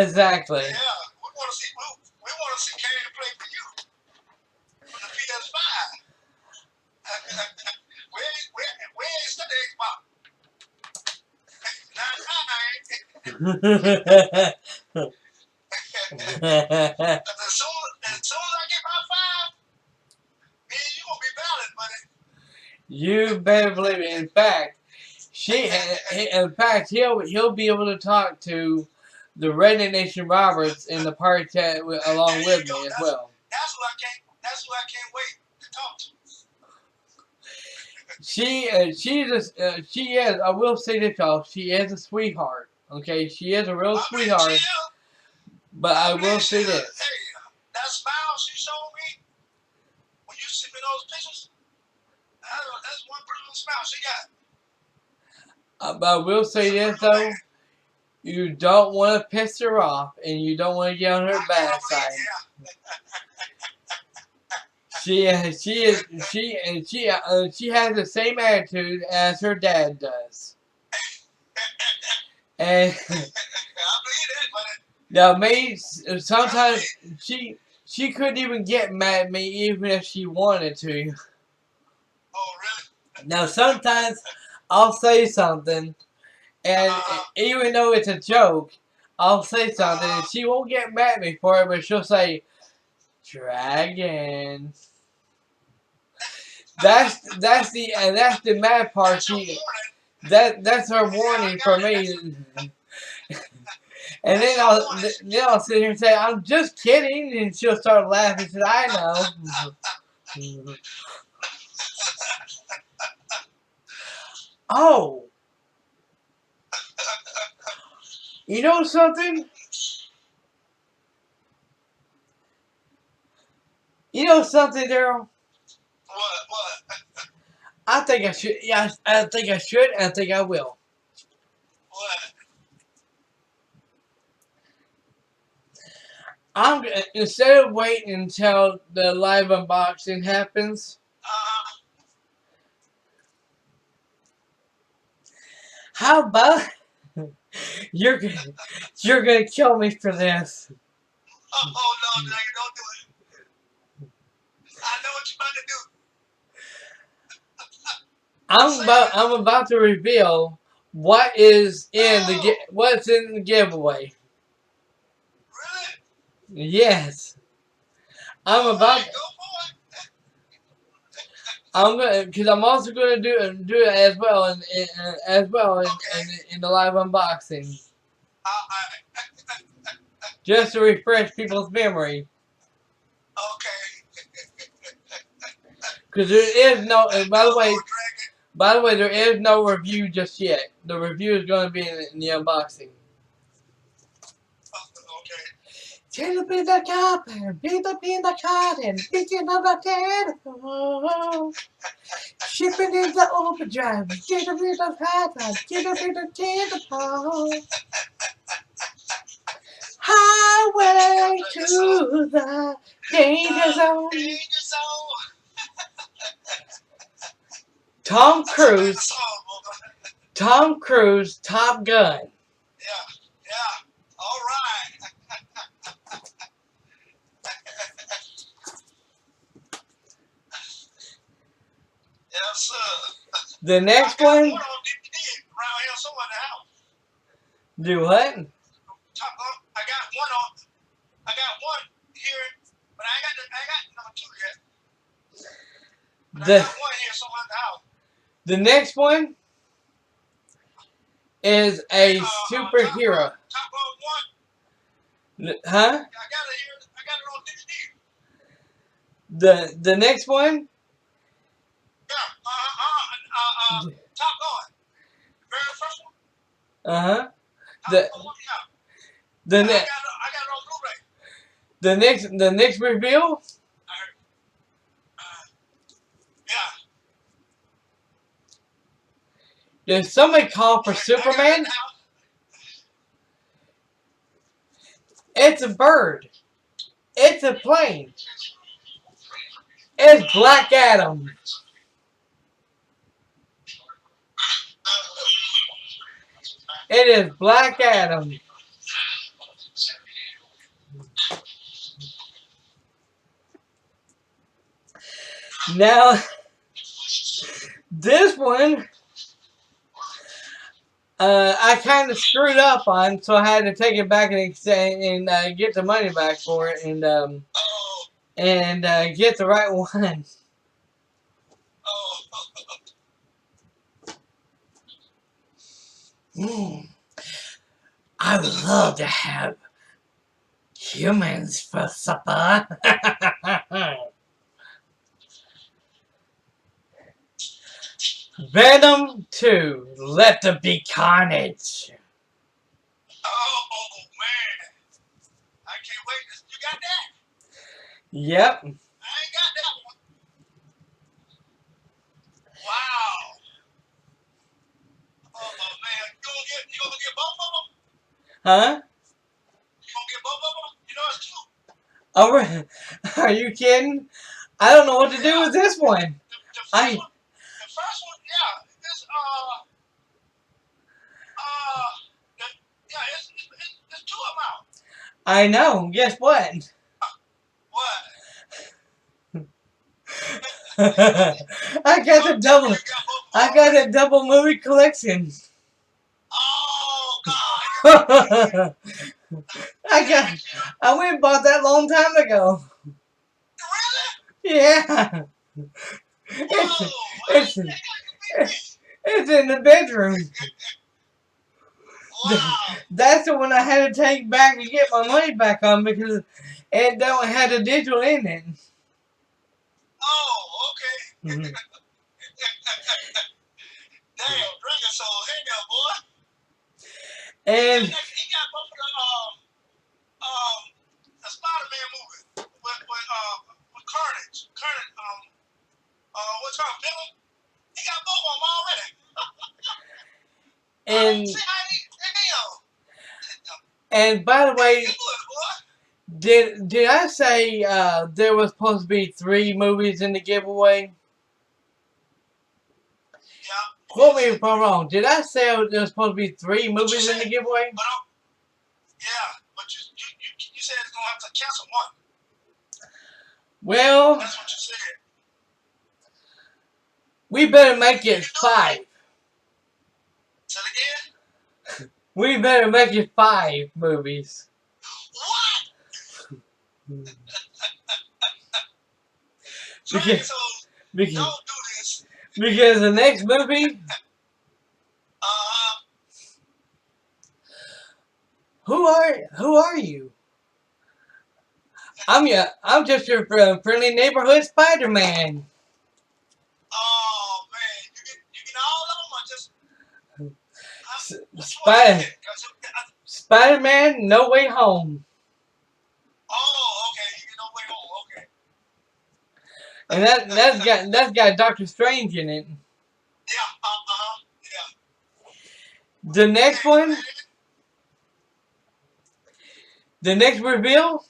Exactly. Yeah. We want to see Kane play for you for the PS5. We ain't studying Xbox. Not mine. As soon as I get my five, me and you gonna be battling, buddy. You better believe it. In fact, he'll be able to talk to the Redneck Nation Roberts in the party chat There along you with go. me as well. That's who I can't wait to talk to. She is. I will say this, y'all. She is a sweetheart. Okay, she is a real I believe she sweetheart. is. But I I will believe she say is. this. Hey, that smile she showed me when you sent me those pictures, that's one beautiful smile she got. But I will say That's a this beautiful though. lady. You don't want to piss her off, and you don't want to get on her I bad can't believe, side. yeah. She has the same attitude as her dad does. And I believe that, but now, me trust sometimes me. she couldn't even get mad at me even if she wanted to. Oh, really? Now sometimes I'll say something, and Uh-huh. even though it's a joke, I'll say something, and Uh-huh. she won't get mad at me for it, but she'll say, "Dragon." That's the mad part. That's your warning. That's her Yeah, I warning for got it. me. And That's your warning. then I'll sit here and say, "I'm just kidding," and she'll start laughing. She said, "I know." Oh, you know something? You know something, Daryl? What? I think I should. Yeah, I think I should, and I think I will. What? Instead of waiting until the live unboxing happens. Uh-huh. How about you're you're gonna kill me for this? Oh, no, Dragon, don't do it. I know what you're about to do. Say it. I'm about to reveal what is in No. what's in the giveaway. Really? Yes, I'm All right, about. go for it. I'm gonna, because I'm also gonna do it as well Okay. in the live unboxing, I, just to refresh people's memory. okay. Because there is no. And Go for it, Dragon. by the way, there is no review just yet. The review is going to be in the unboxing. Okay. Turn up in the copper, beat up in the cotton, picking up the telephone. Shipping in the overdrive, get up in the high, get up in the telephone. Highway Dragon, so. to the danger zone. Danger zone. Tom That's a better Cruise, song, boy. Top Gun. Yeah. Yeah. All right. Yes, sir. The I next got one, one on DVD around here somewhere in the house. do what? I got one here, but I ain't got number two yet. But I The got one here somewhere in the house. the next one is Hey, a superhero. Top Gun 1. Huh? I got it here. I got it on DVD. The next one. Yeah. Top Gun. The very first one. Uh-huh. Top The Gun 1. Yeah. the I ne- got it on Blu-ray. the next reveal Yeah. Did somebody call for I got it in Superman? the house. It's a bird. It's a plane. It's Black Adam. It is Black Adam. Now, this one, I kind of screwed up on, so I had to take it back and get the money back for it, and get the right one. I would love to have humans for supper. Venom 2, Let There Be Carnage. Oh man, I can't wait. You got that? Yep. I ain't got that one. Wow. Oh man, you gonna get both of them? Huh? You gonna get both of them? You know it's true. Alright. Are you kidding? I don't know what to do with this one. The first one, yeah, it's it's two of them out. I know. Guess what? What? I got a double movie collection. Oh God! I went and bought that long time ago. Really? Yeah. It's in the bedroom. Wow. That's the one I had to take back and get my money back on because it don't have the digital in it. Oh, okay. Mm-hmm. Damn, drinking soul, hang out, boy. And He got both of the Spider-Man movie with Carnage. What's her villain? He got both of them already. and by the way, did I say there was supposed to be 3 movies in the giveaway? Yeah. Quote me if I'm wrong. Did I say there was supposed to be 3 movies in the giveaway? Yeah, but you said it's gonna have to cancel one. Well, that's what you said. We better make it 5. Say it again. We better make it 5 movies. What? because don't do this. Because the next movie. Who are you? I'm just your friendly neighborhood Spider-Man. Oh man, you get all of them or just Spider-Man, No Way Home. Oh, okay, you get No Way Home, okay. And that's got Doctor Strange in it. Yeah, yeah. The next one. The next reveal.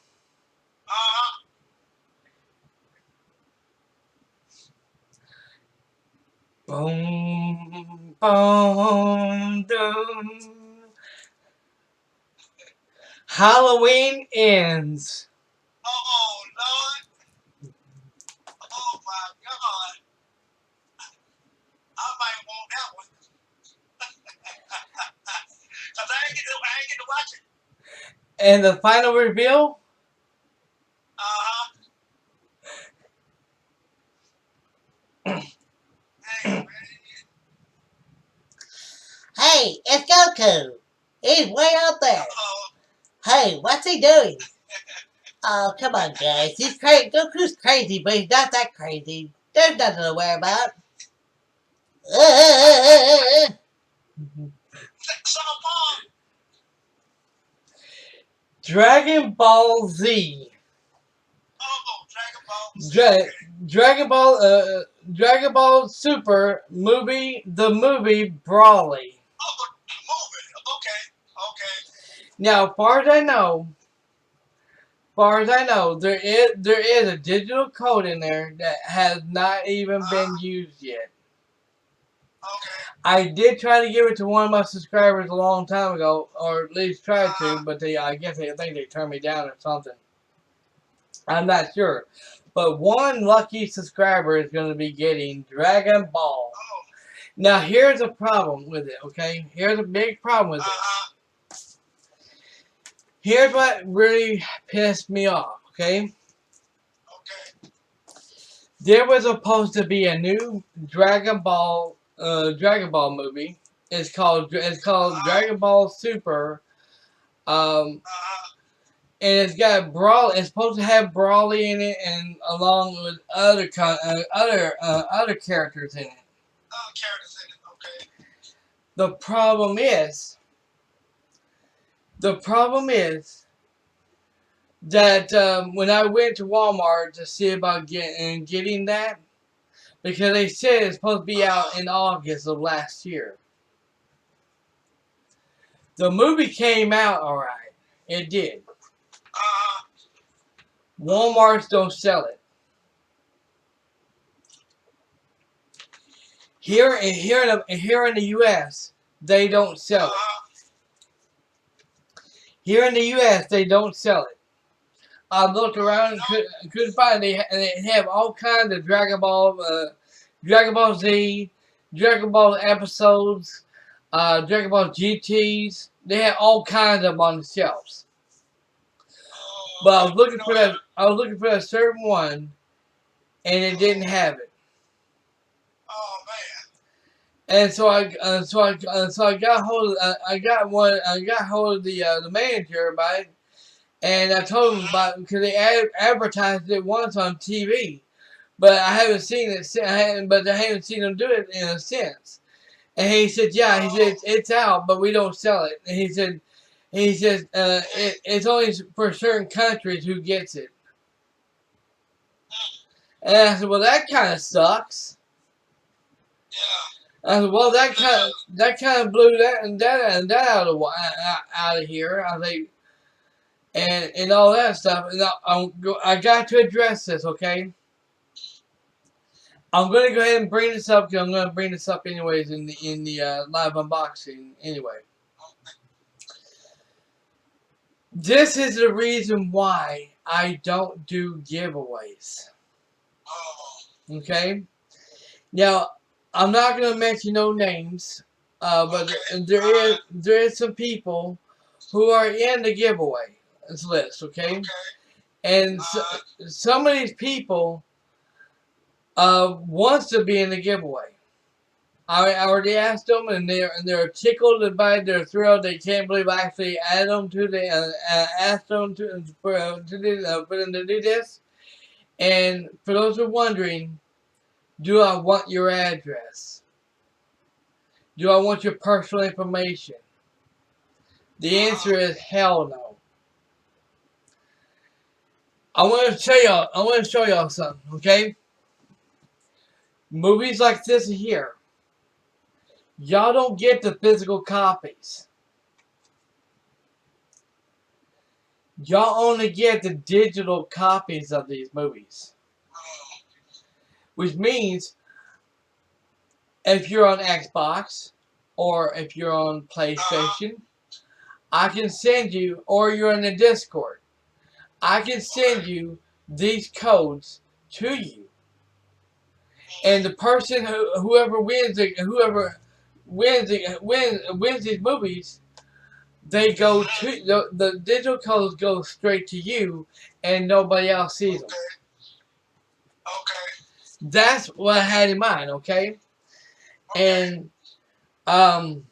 Boom, boom, boom. Halloween ends. Oh Lord. Oh my God. I might want that one. Cause I ain't get to watch it. And the final reveal. Hey, it's Goku. He's way out there. Hey, what's he doing? Oh, come on, guys. He's crazy. Goku's crazy, but he's not that crazy. There's nothing to worry about. Dragon Ball Z. Dragon Ball Super movie. The movie Brawly. Oh, the movie. Okay. Now, as far as I know, far as I know, there is a digital code in there that has not even been used yet. Okay. I did try to give it to one of my subscribers a long time ago, or at least tried to, but I think they turned me down or something. I'm not sure. But one lucky subscriber is going to be getting Dragon Ball. Oh. Now, here's a problem with it, okay? Here's a big problem with it. Here's what really pissed me off, okay? Okay. There was supposed to be a new Dragon Ball movie. It's called Dragon Ball Super. And it's got It's supposed to have Brawly in it, and along with other characters in it. Characters in it. Okay. The problem is that when I went to Walmart to see about getting that, because they said it's supposed to be out in August of last year. The movie came out alright. It did. Walmarts don't sell it. Here in the U.S., they don't sell it. Here in the U.S., they don't sell it. I looked around and couldn't find it. And they have all kinds of Dragon Ball Z, Dragon Ball episodes, Dragon Ball GTs. They have all kinds of them on the shelves. But I was looking for that. I was looking for a certain one, and it didn't have it. Oh man! And so I got hold of I got hold of the manager about it, and I told him about it because they advertised it once on TV, but I haven't seen it. I haven't seen them do it in a since. And he said, yeah, he said it's out, but we don't sell it. And he said it's only for certain countries who gets it. And I said, well, that kind of sucks. Yeah. I said, well, that kind of blew that out of here. I think, and all that stuff. And I got to address this, okay? I'm gonna go ahead and bring this up because I'm gonna bring this up anyways in the live unboxing anyway. This is the reason why I don't do giveaways. Okay? Now, I'm not going to mention no names, but there is some people who are in the giveaway list, okay? And some of these people wants to be in the giveaway. I already asked them, and they're tickled and they're thrilled. They can't believe I actually asked them to do this. And for those who are wondering, do I want your address? Do I want your personal information? The answer is hell no. I want to show y'all something, okay? Movies like this here, y'all don't get the physical copies. Y'all only get the digital copies of these movies. Which means, if you're on Xbox, or if you're on PlayStation, I can send you, or you're in the Discord, I can send you these codes to you. And the person whoever wins these movies, they go to the digital codes go straight to you, and nobody else sees them. Okay. That's what I had in mind, okay? And only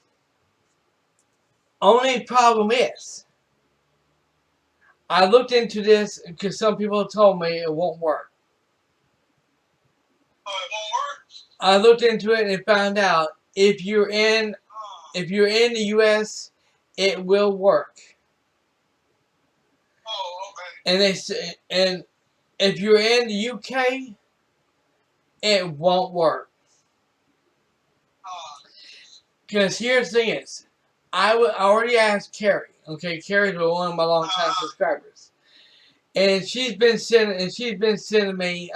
problem is, I looked into this because some people told me it won't work. Oh, it won't work? I looked into it and found out if you're in the US, it will work. Oh, okay. And and if you're in the UK, it won't work. Because here's the thing is, I already asked Carrie. Okay, Carrie's one of my longtime subscribers. and she's been sending me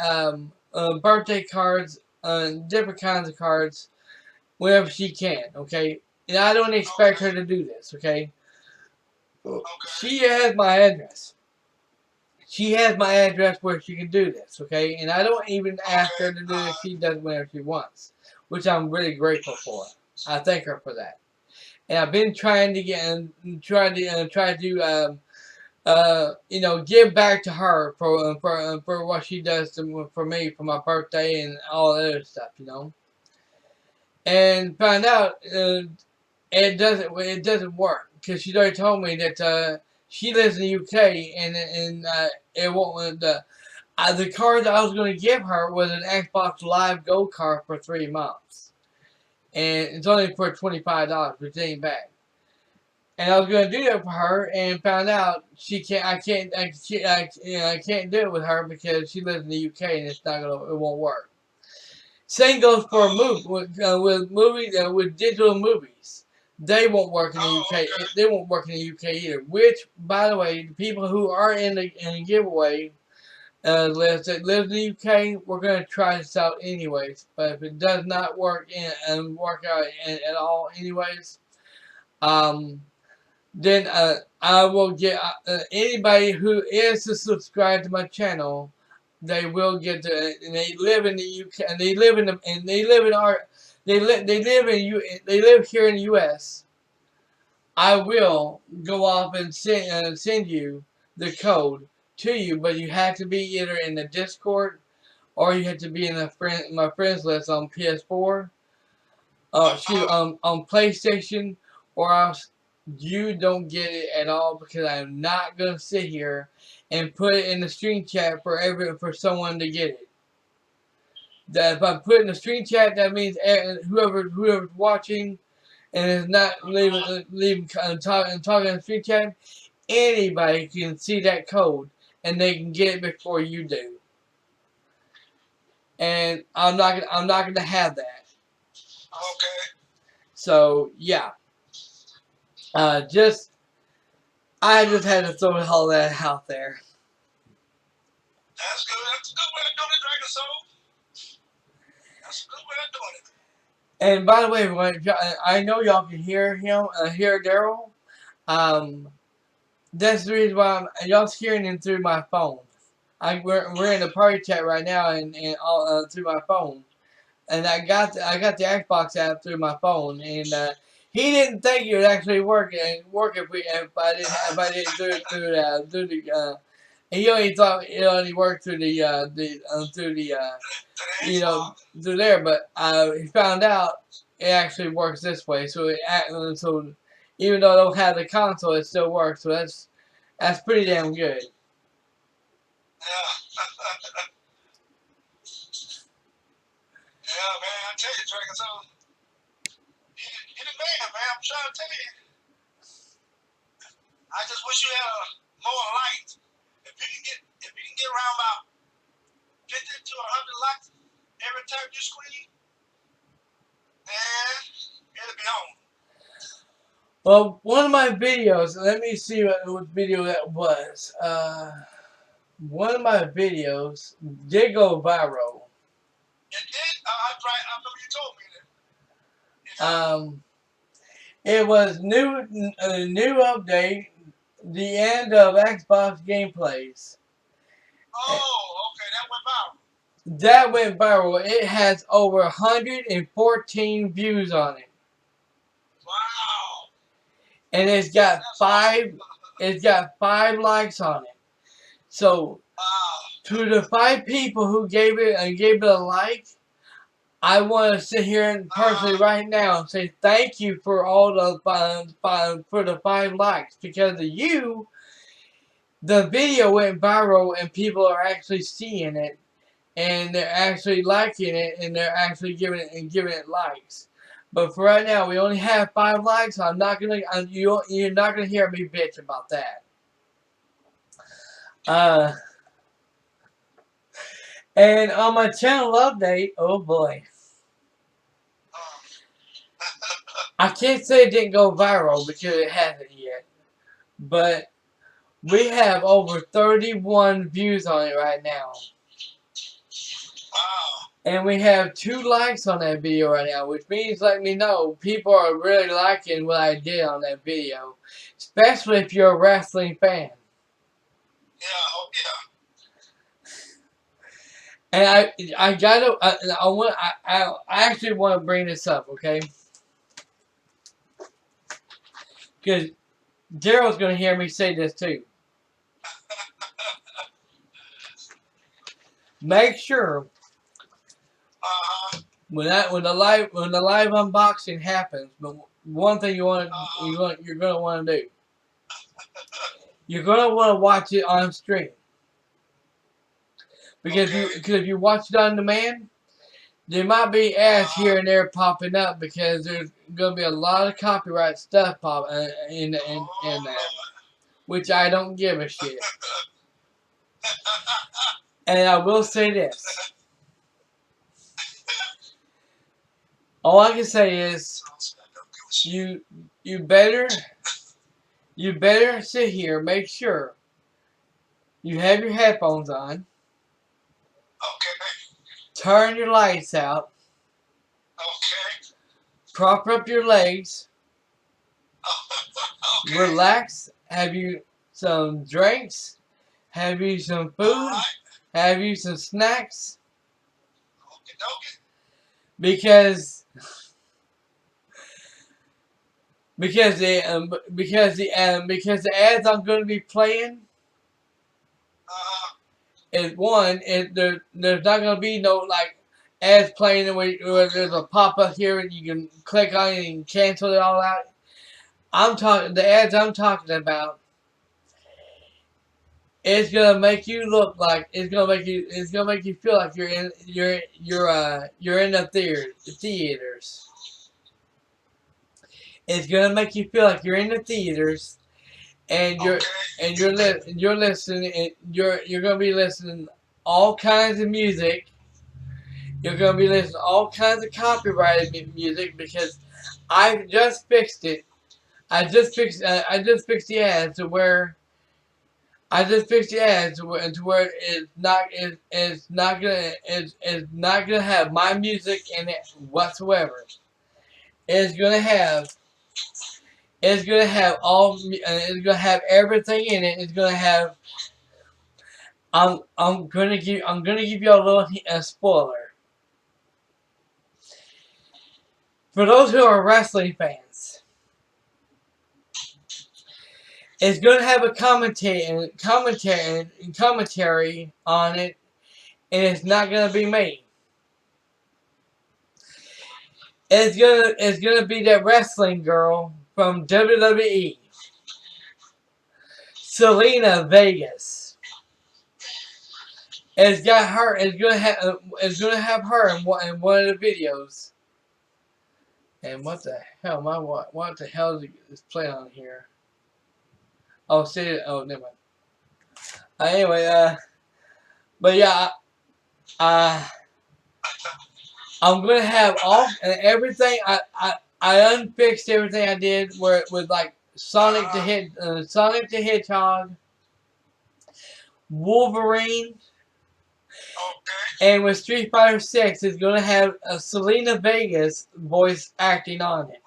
birthday cards, different kinds of cards whenever she can. Okay, and I don't expect her to do this. Okay, she has my address. She has my address where she can do this. Okay, and I don't even ask her to do it. She does whenever she wants, which I'm really grateful for. I thank her for that. And I've been trying to give back to her for what she does for me for my birthday and all that other stuff, And found out it doesn't work because she's already told me that she lives in the UK and it won't. The card that I was going to give her was an Xbox Live Gold card for 3 months, and it's only for $25, which ain't bad. And I was gonna do that for her, and found out she can't. I can't do it with her because she lives in the UK, and it won't work. Same goes for a movie with digital movies. They won't work in the UK. They won't work in the UK either. Which, by the way, the people who are in the giveaway list that live in the UK, we're gonna try this out anyways. But if it does not work work out at all, anyways, um then I will get anybody who is to subscribe to my channel. They will get to, and they live in the UK, and they live in the, and they live in our, they live here in the US. I will go off and send you the code to you, but you have to be either in the Discord or you have to be in my friends list on PS4, on PlayStation, or else you don't get it at all because I'm not gonna sit here and put it in the stream chat for someone to get it. That if I put it in the stream chat, that means whoever's watching and is not leaving talking in the stream chat, anybody can see that code and they can get it before you do. And I'm not gonna have that. Okay. So yeah. I just had to throw all that out there. That's good. That's a good way of doing it, Dragon Soul. That's a good way of doing it. And by the way, I know y'all can hear Daryl. That's the reason why y'all's hearing him through my phone. We're in the party chat right now and all through my phone. And I got the Xbox app through my phone, and he didn't think it would actually work if I didn't do it through the. He only thought it only worked through through there, but he found out it actually works this way. So even though I don't have the console, it still works. So that's pretty damn good. Yeah. Yeah, man, I tell you, Dragon Soul. You're the man, man. I'm trying to tell you. I just wish you had more light. If you can get around about 50 to 100 likes every time you scream, man, it'll be on. Well, one of my videos. Let me see what video that was. One of my videos did go viral. It did. I remember you told me that. It was new update, the end of Xbox gameplays. Oh, okay, that went viral. That went viral. It has over 114 views on it. Wow. And it's got five likes on it. So to the 5 people who gave it a like, I want to sit here and personally right now and say thank you for all the 5 likes, because of you, the video went viral and people are actually seeing it and they're actually liking it and they're actually giving it likes. But for right now, we only have 5 likes. You're not gonna hear me bitch about that. And on my channel update, oh boy. I can't say it didn't go viral because it hasn't yet. But We have over 31 views on it right now. Wow. And we have 2 likes on that video right now, which means let me know people are really liking what I did on that video. Especially if you're a wrestling fan. Yeah, oh yeah. And I actually want to bring this up, okay? Because Darrell's going to hear me say this too. Make sure when the live unboxing happens, but one thing you're gonna want to do, you're gonna want to watch it on stream. Because if you watch it on demand, there might be ads here and there popping up because there's gonna be a lot of copyright stuff popping in that, which I don't give a shit. And I will say this. All I can say is you better sit here, make sure you have your headphones on, turn your lights out, prop up your legs, relax, have you some drinks, have you some food, have you some snacks, because the ads I'm going to be playing is one is there's not going to be no like ads playing where there's a pop up here and you can click on it and cancel it all out. The ads I'm talking about. It's gonna make you look like it's gonna make you feel like you're in the theaters. It's gonna make you feel like you're in the theaters, and you're listening. And you're gonna be listening all kinds of music. You're gonna be listening to all kinds of copyrighted music because I just fixed it. I just fixed the ads to where. I just fixed the ads to where it's not gonna have my music in it whatsoever. It's gonna have it's gonna have everything in it. It's gonna have. I'm gonna give you a spoiler for those who are wrestling fans. It's gonna have a commentary on it, and it's not gonna be me. It's gonna be that wrestling girl from WWE, Selena Vegas. It's got her. It's gonna have her in one of the videos. And what the hell? What the hell is playing on here? Oh, see. Oh, never mind. Anyway, but yeah, I'm gonna have everything. I unfixed everything I did where it was like Sonic the Hedgehog, Wolverine, and with Street Fighter 6, it's gonna have Selena Vegas voice acting on it.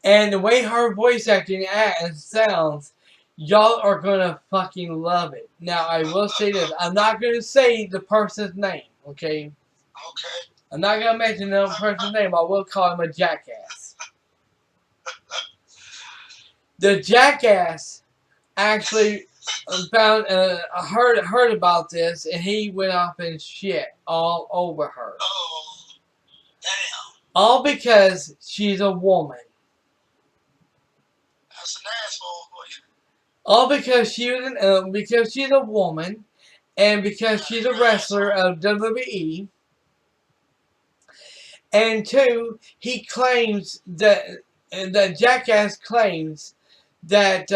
And the way her voice acting sounds, y'all are gonna fucking love it. Now I will say this: I'm not gonna say the person's name, okay? I'm not gonna mention the person's name. I will call him a jackass. The jackass actually heard about this, and he went off and shit all over her. All because she's a woman. That's an asshole for you. All because because she's a woman, and because she's a wrestler of WWE. And two, he claims that jackass claims that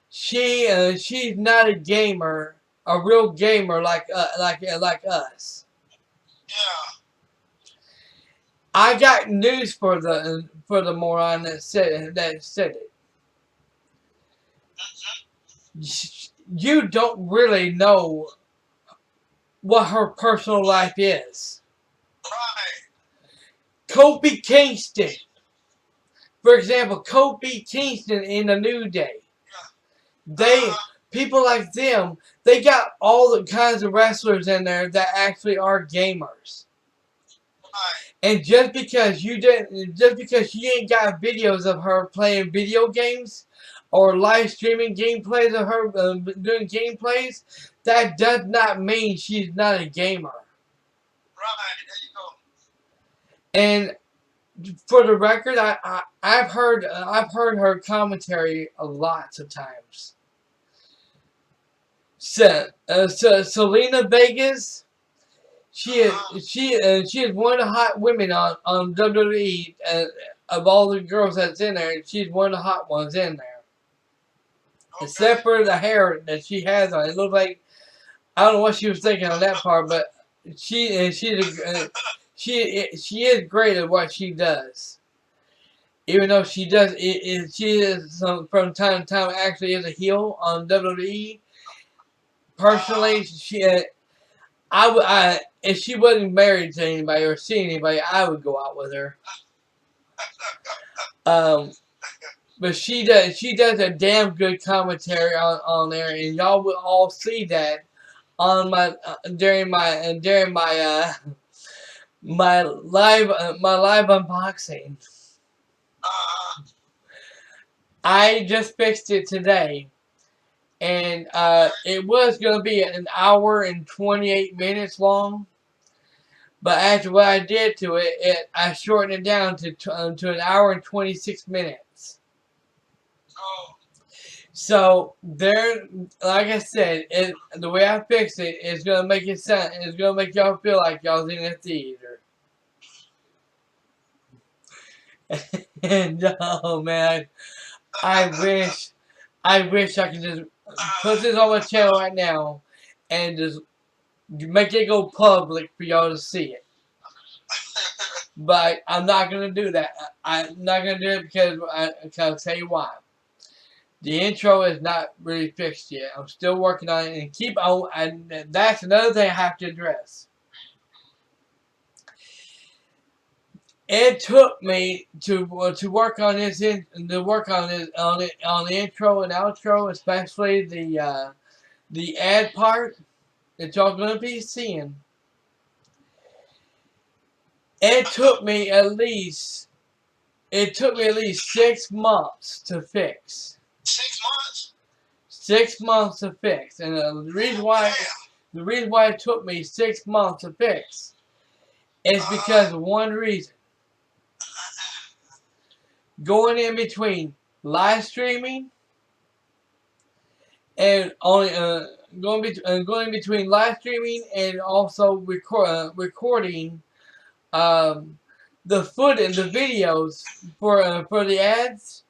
she's not a gamer, a real gamer like us. Yeah. I got news for the moron that said it. you don't really know what her personal life is. Right. Kofi Kingston, for example, Kofi Kingston in the New Day. They people like them, they got all the kinds of wrestlers in there that actually are gamers. Right. And just because you ain't got videos of her playing video games or live streaming gameplays of her doing gameplays, that does not mean she's not a gamer. Right. There you go. And for the record, I've heard her commentary a lots of times. Selena Vegas, she is one of the hot women on WWE of all the girls that's in there. She's one of the hot ones in there. Okay. Except for the hair that she has on, it looks like I don't know what she was thinking on that part, but she is great at what she does. Even though she is from time to time actually is a heel on WWE. Personally, if she wasn't married to anybody or seeing anybody, I would go out with her. But she does a damn good commentary on there, and y'all will all see that on my during my my live unboxing. I just fixed it today, and it was gonna be an hour and 28 minutes long. But after what I did to it, I shortened it down to an hour and 26 minutes. Oh. So there, like I said, the way I fixed it is gonna make it sound. It's gonna make y'all feel like y'all's in a theater. And oh man, I wish I could just put this on my channel right now and just make it go public for y'all to see it. But I'm not gonna do that. I'm not gonna do it because I'll tell you why. The intro is not really fixed yet. I'm still working on it and keep on. And that's another thing I have to address. It took me to work on this on the intro and outro, especially the ad part that y'all gonna be seeing. It took me at least 6 months to fix. 6 months. 6 months to fix, and the reason why it took me 6 months to fix is because of one reason. Going in between live streaming and going between live streaming and also recording the footage, the videos for the ads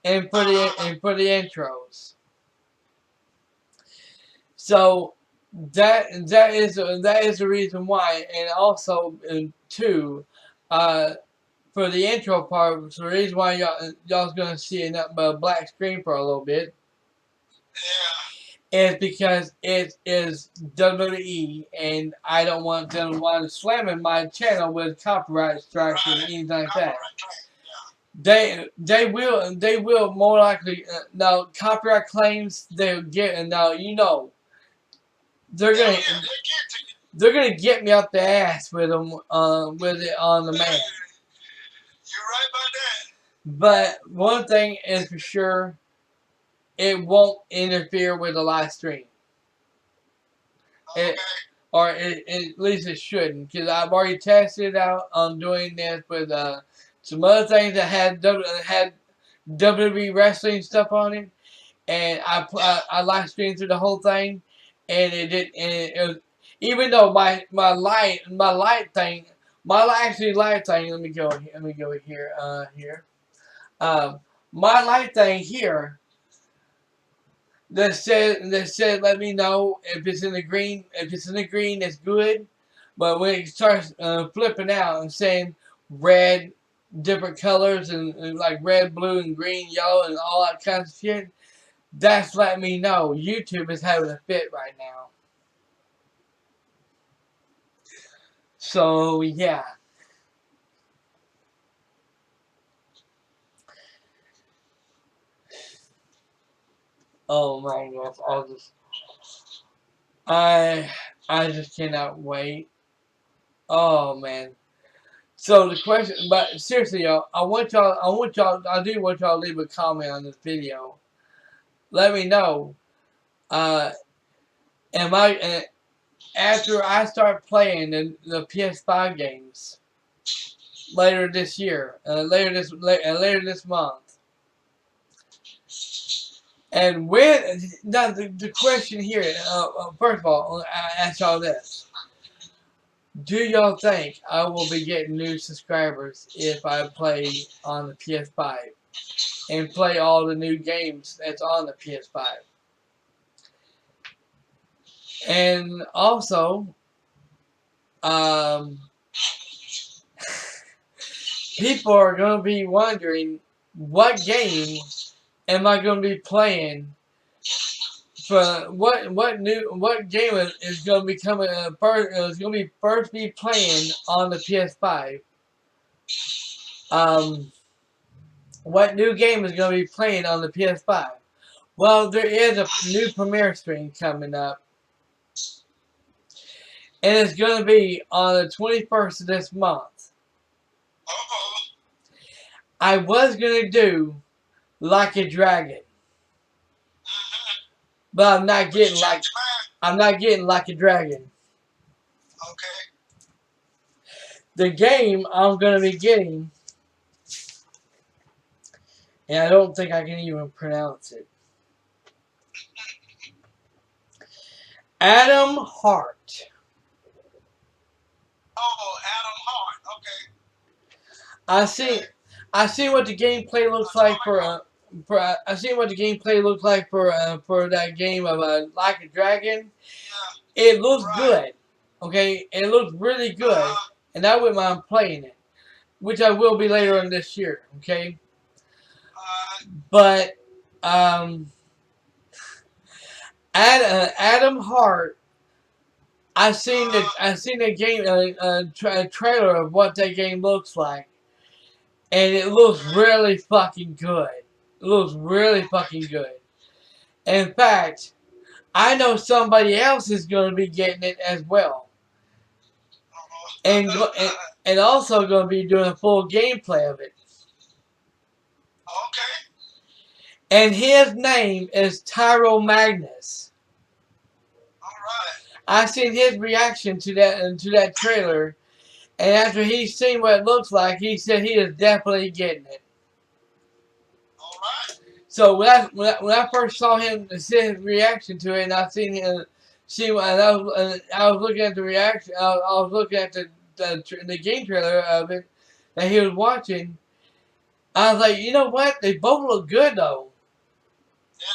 and for the intros. So that is the reason why, and also too, for the intro part, so the reason why y'all's gonna see a black screen for a little bit, is because it is WWE, and I don't want them slamming my channel with copyright strikes or anything like that. They will more likely now copyright claims they'll get, and now they're gonna get me up the ass with them with it on the man. You're right about that. But one thing is for sure, it won't interfere with the live stream. Okay. At least it shouldn't, because I've already tested it out on doing this with some other things that had WWE wrestling stuff on it, and I live streamed through the whole thing, and it did. And it was, even though my light thing. Let me go here. My light thing here that said let me know if it's in the green. If it's in the green, it's good. But when it starts flipping out and saying red, different colors and like red, blue, and green, yellow, and all that kind of shit, that's letting me know YouTube is having a fit right now. So yeah. Oh my gosh, I I just cannot wait. Oh man. So the question, but seriously, y'all, I do want y'all to leave a comment on this video. Let me know. Uh, am I after I start playing the PS5 games later this year, later this month, and when now the question here, first of all, I ask y'all this: do y'all think I will be getting new subscribers if I play on the PS5 and play all the new games that's on the PS5? And also, um, people are going to be wondering what game am I going to be playing for what game is going to be coming first is going to be first be playing on the PS5. What new game is going to be playing on the PS5? Well, there is a new premiere stream coming up, and it's going to be on the 21st of this month. I was going to do Like a Dragon, but I'm not getting Like a Dragon. Okay. The game I'm going to be getting, and I don't think I can even pronounce it. Adam Hart. Oh, Adam Hart. Okay. I see what the gameplay looks like I see what the gameplay looks like for that game of Like a Dragon. Yeah. It looks Right. good. Okay, it looks really good, and I wouldn't mind playing it, which I will be later on this year. Okay, but Adam Hart. I seen the game trailer of what that game looks like, and it looks really fucking good. It looks really fucking good. In fact, I know somebody else is going to be getting it as well, and and also going to be doing a full gameplay of it. Okay. And his name is Tyro Magnus. Alright. I seen his reaction to that trailer, and after he's seen what it looks like, he said he is definitely getting it. Alright. So when I first saw him, see his reaction to it, and I seen him, I was looking at the reaction, I was looking at the game trailer of it that he was watching. I was like, you know what? They both look good though. Yeah,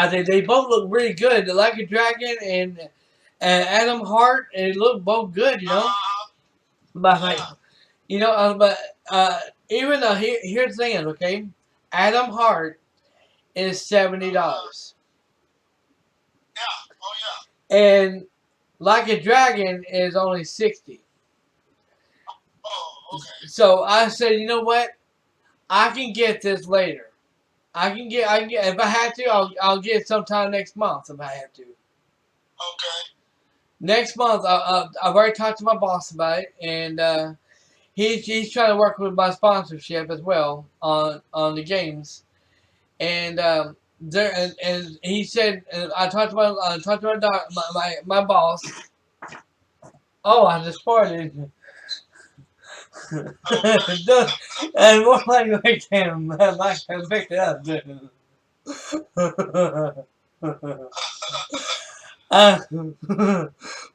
I think they both look really good. The Like a Dragon and Adam Hart, and they look both good, you know. But like, you know, even though here's the thing, okay, Adam Hart is $70, Yeah. Oh yeah. and Like a Dragon is only 60. Oh, okay. So I said, you know what? I can get this later. I can get if I have to, I'll get it sometime next month if I have to. Okay. Next month, I've already talked to my boss about it, and he's trying to work with my sponsorship as well on the games, and and he said I talked to my boss. Oh, I just farted. And more like I can pick it up.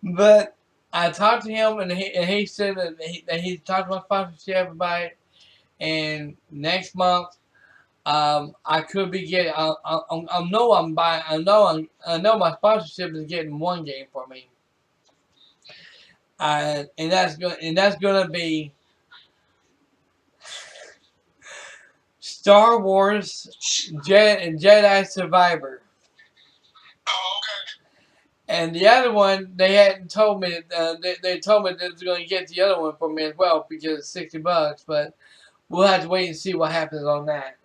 But I talked to him, and he said that he talked to my sponsorship about it, and next month, I could be getting. I know I'm buying. I know my sponsorship is getting one game for me, and that's gonna be Star Wars Jedi Survivor. Oh, okay. And the other one, they hadn't told me. They told me they was going to get the other one for me as well because it's $60. But we'll have to wait and see what happens on that.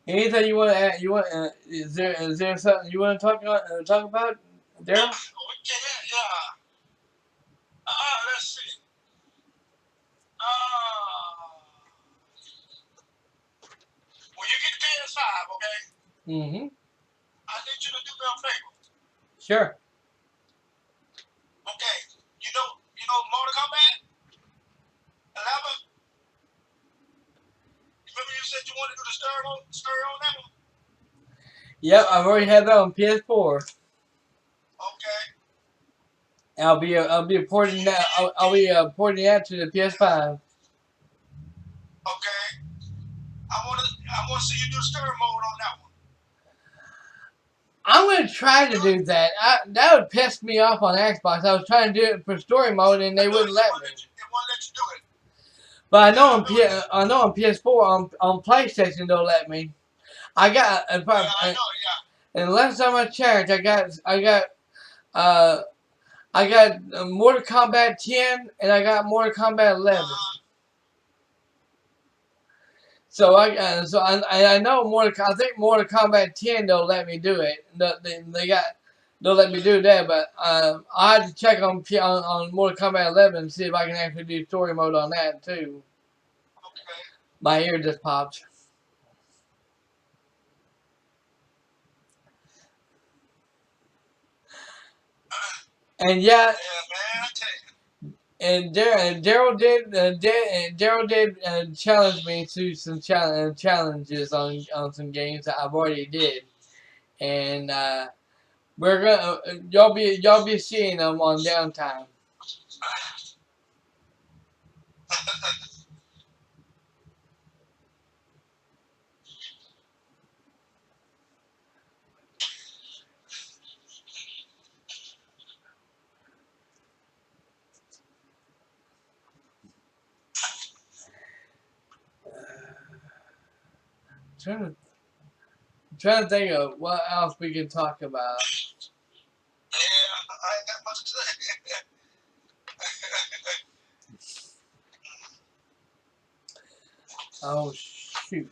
Anything you want to add? You want? Is there something you want to talk about, Daryl? Yeah. Let's see. When you get the PS5, okay, Mm-hmm. I need you to do me a favor. Sure. Okay. Mortal Kombat 11. Remember you said you wanted to do the stereo on that one? Yep, I've already had that on PS4. Okay. I'll be porting that. I'll be porting that to the PS5. Okay. I want to see you do stereo mode on that one. I'm gonna try to do that. That would piss me off on Xbox. I was trying to do it for story mode and they wouldn't let me. They won't let you do it. But I know on PS4 on PlayStation they'll let me. I got I know. Yeah. and last time I checked, I got Mortal Kombat 10 and I got Mortal Kombat 11. So I know I think Mortal Kombat 10 they'll let me do it. They'll let me do that, but I had to check on Mortal Kombat 11 and see if I can actually do story mode on that too. Okay. My ear just popped. And yeah, Yeah, man, I tell you. and Daryl did challenge me to some challenges on some games that I've already did, and we're gonna y'all be seeing them on downtime. Trying to think of what else we can talk about. Yeah, I ain't got much to say. Oh shoot.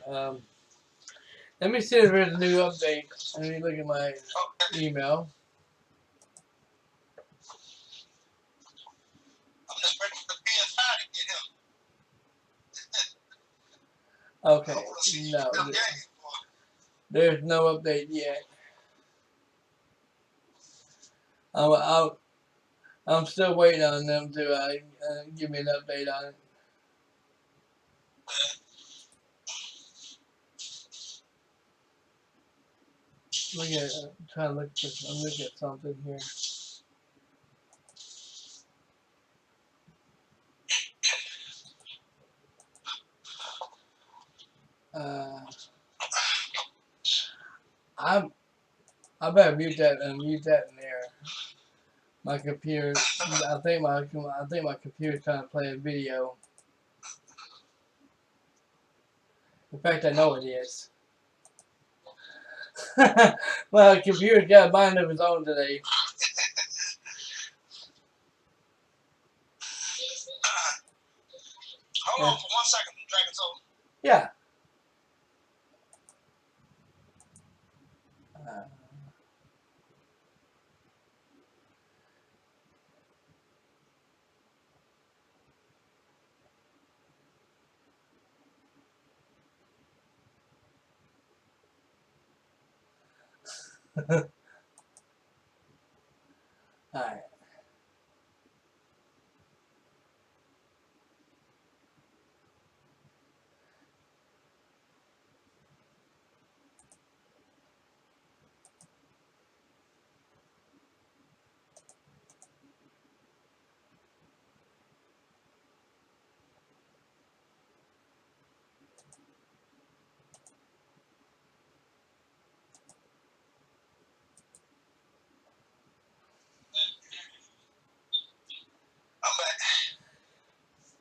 Let me see if there's a new update. Let me look at my email. I'm just ready for the PS5 to get him. Okay. No, there's no update yet. I'm still waiting on them to give me an update on it. I'm looking at something here. I better mute that in there. My computer. I think my computer's trying to play a video. In fact, I know it is. Well, the computer's got a mind of its own today. Hold on for 1 second, Dragon Soul. Yeah. Alright.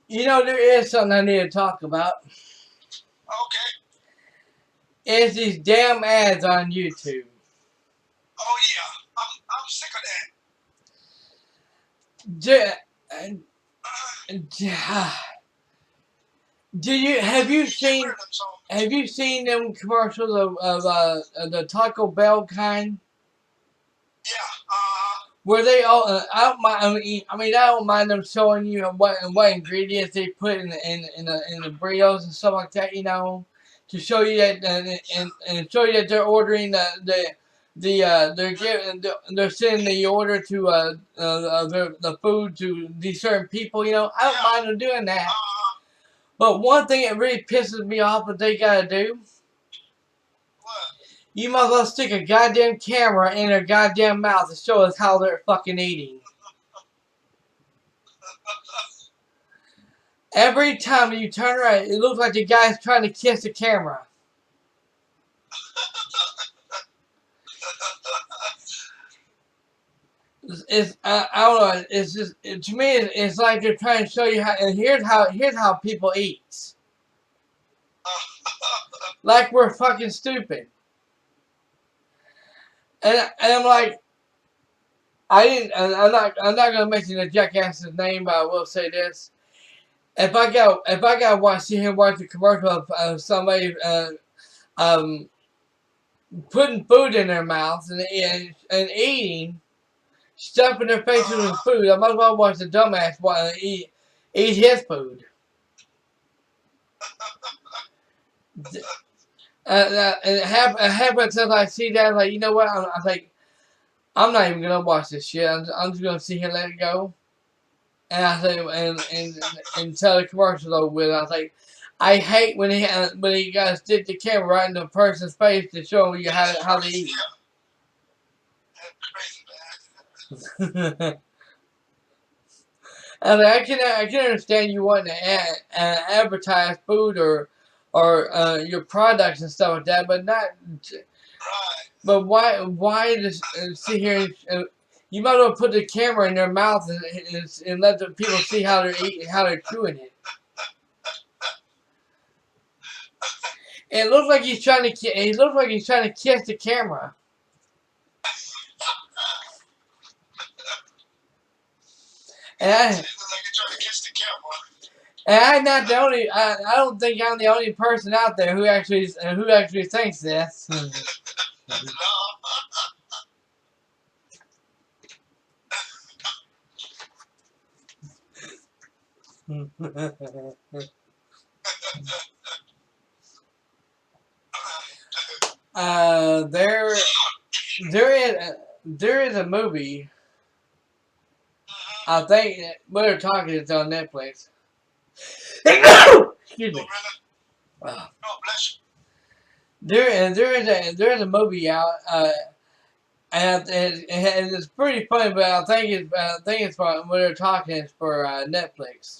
You know, there is something I need to talk about. Okay. It's these damn ads on YouTube. Oh yeah. I'm sick of that. Do you have you seen Rid of them songs. have you seen them commercials of the Taco Bell kind? Yeah. Where they all, I don't mind. I mean, I don't mind them showing you what ingredients they put in the burritos and stuff like that. You know, to show you that and show you that they're ordering they're sending the order to the food to these certain people. You know, I don't mind them doing that. But one thing that really pisses me off that they gotta do. What? You might as well stick a goddamn camera in their goddamn mouth to show us how they're fucking eating. Every time you turn around, it looks like the guy's trying to kiss the camera. I don't know. It's just to me. It's like they're trying to show you how. And here's how people eat. Like we're fucking stupid. And I'm like, I'm not gonna mention the jackass's name, but I will say this: if I gotta sit here and watch a commercial of somebody putting food in their mouths and eating, stuffing their faces with food, I might as well watch the dumbass eat his food. And half the time I see that, like, you know what? I'm like, I'm not even gonna watch this shit. I'm just gonna sit here and let it go. And I say, until the commercial's over with, I was like, I hate when he gotta stick the camera right in the person's face to show you how they eat. I mean, I can understand you wanting to advertise food or your products and stuff like that, but not. But why just sit here? You might as well put the camera in their mouth and let the people see how they're eating, how they're chewing it. And it looks like he's trying to. He looks like he's trying to kiss the camera. And I'm not the only. I don't think I'm the only person out there who actually thinks this. There is a movie. I think we're talking. It's on Netflix. Excuse me. There is a movie out, and it's pretty funny. But I think it's for when they're talking. It's for Netflix.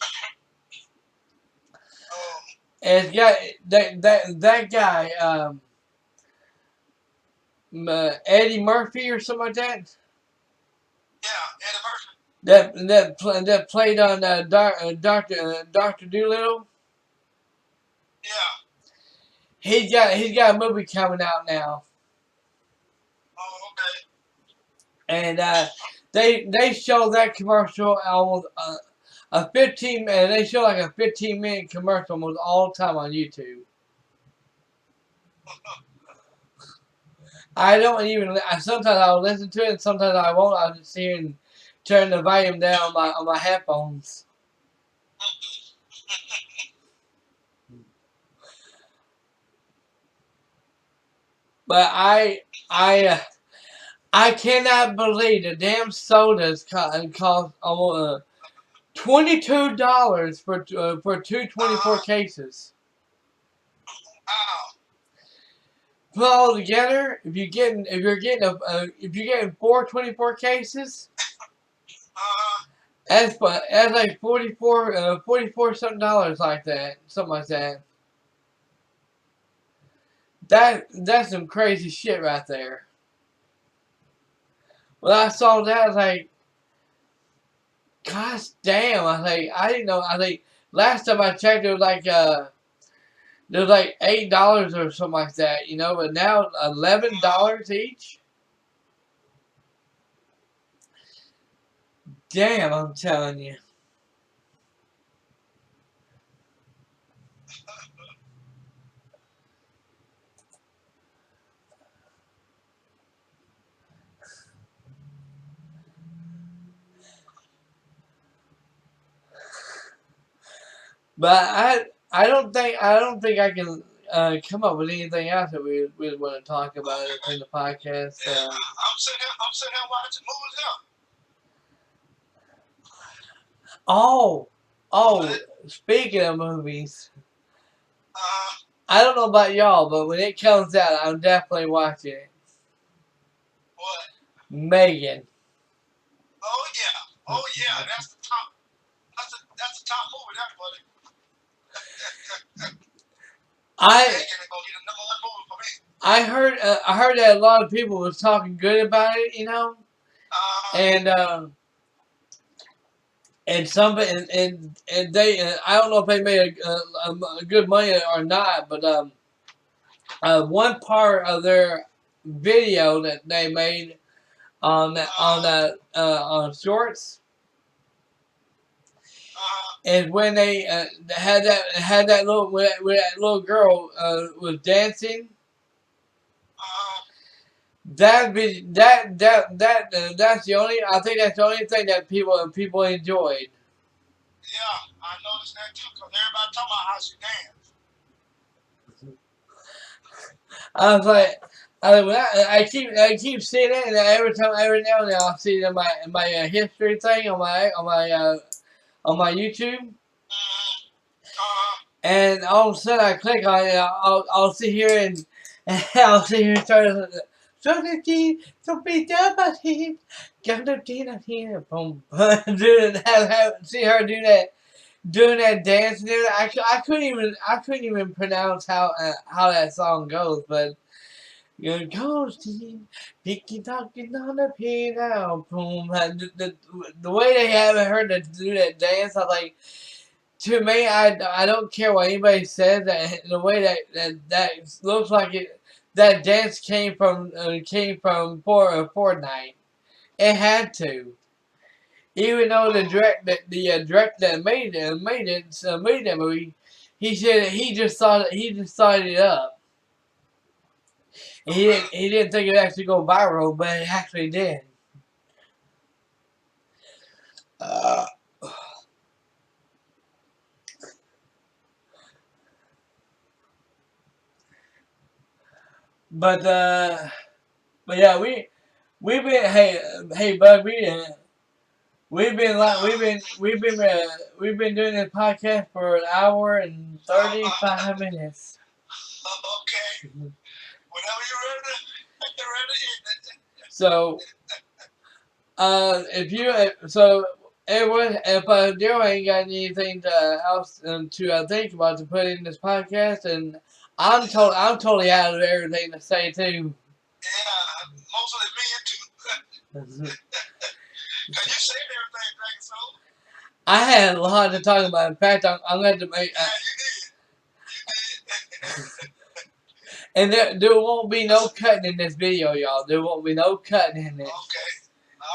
And it's got that guy, Eddie Murphy or something like that. Yeah, Eddie Murphy. That played on Doctor Dolittle. Yeah. He's got a movie coming out now. Oh, okay. And they show that commercial almost they show like a 15-minute commercial almost all the time on YouTube. I don't even. Sometimes I'll listen to it, and sometimes I won't. I'll just sit here and turn the volume down on my headphones. But I cannot believe the damn sodas cost almost $22 for 224 cases. Wow. Put all together, if you're getting 424 cases, that's like 44 something dollars like that, something like that. That's some crazy shit right there. When I saw that, I was like, gosh damn! I didn't know. Last time I checked, it was like $8 or something like that, you know. But now $11 each. Damn, I'm telling you. But I don't think I can come up with anything else that we want to talk about in the podcast. Yeah, I'm sitting here watching movies now. Oh, What? speaking of movies, Uh, I don't know about y'all, but when it comes out, I'm definitely watching it. what? Megan. Oh yeah, that's the top. That's the top movie, that buddy. I Megan is gonna be the number one movie for me. I heard that a lot of people was talking good about it, you know, and some and they I don't know if they made a good money or not, but one part of their video that they made on shorts is when they had that little where that little girl was dancing. That's the only I think that's the only thing that people enjoyed. Yeah, I noticed that too, because everybody talking about how she danced. I was like, I keep seeing it, and every now and then I'll see it in my history thing on my YouTube, and all of a sudden I click on it, I'll sit here and I'll sit here and start. So be done by him. Gonna do that here, boom, see her doing that dance and everything. I couldn't even pronounce how that song goes, but you're ghosting, picky talking on the piano, boom. The way they haven't heard to do that dance, I like. To me, I don't care what anybody says. That the way that looks like it, that dance came from Fortnite. It had to. Even though the director that made that movie, he said he just thought it up. He didn't think it actually go viral, but it actually did. Uh, but yeah, we've been hey bud we've been doing this podcast for an hour and 35 minutes. Okay, whenever you're ready, you're ready. So everyone, if Daryl ain't got anything else to think about to put in this podcast, and I'm totally out of everything to say too. Yeah, mostly me too. Cause you said everything, Dragon Soul. I had a lot to talk about. In fact, I'm going to make. Yeah, you did. And there won't be no cutting in this video, y'all. There won't be no cutting in it. Okay, all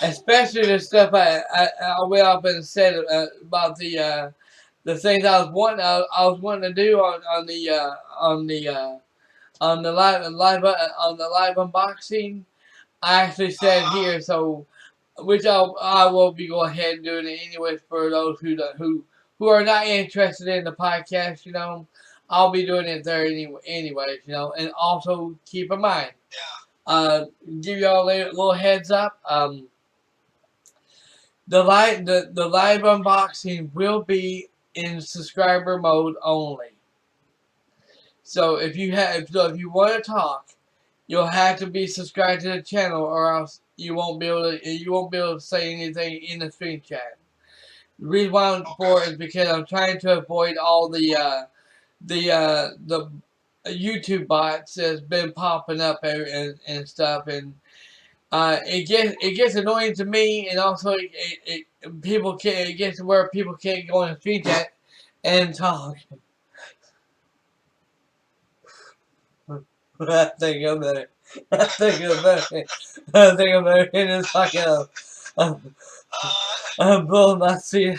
right. Especially the stuff I went up and said about the things I was wanting to do on the live unboxing. I actually said here, so which I will be going ahead and doing it anyways for those who are not interested in the podcast, you know. I'll be doing it there anyways, you know. And also keep in mind, give y'all a little heads up. The live unboxing will be in subscriber mode only. So if you want to talk, you'll have to be subscribed to the channel, or else you won't be able to say anything in the screen chat. The reason why I'm for it is because I'm trying to avoid all the YouTube bots that's been popping up and stuff, and it gets annoying to me, and also it gets to where people can't go in the screen chat and talk. I think I'm better. I think I'm better. I think I'm better in this fucking. I'm blowing my seat.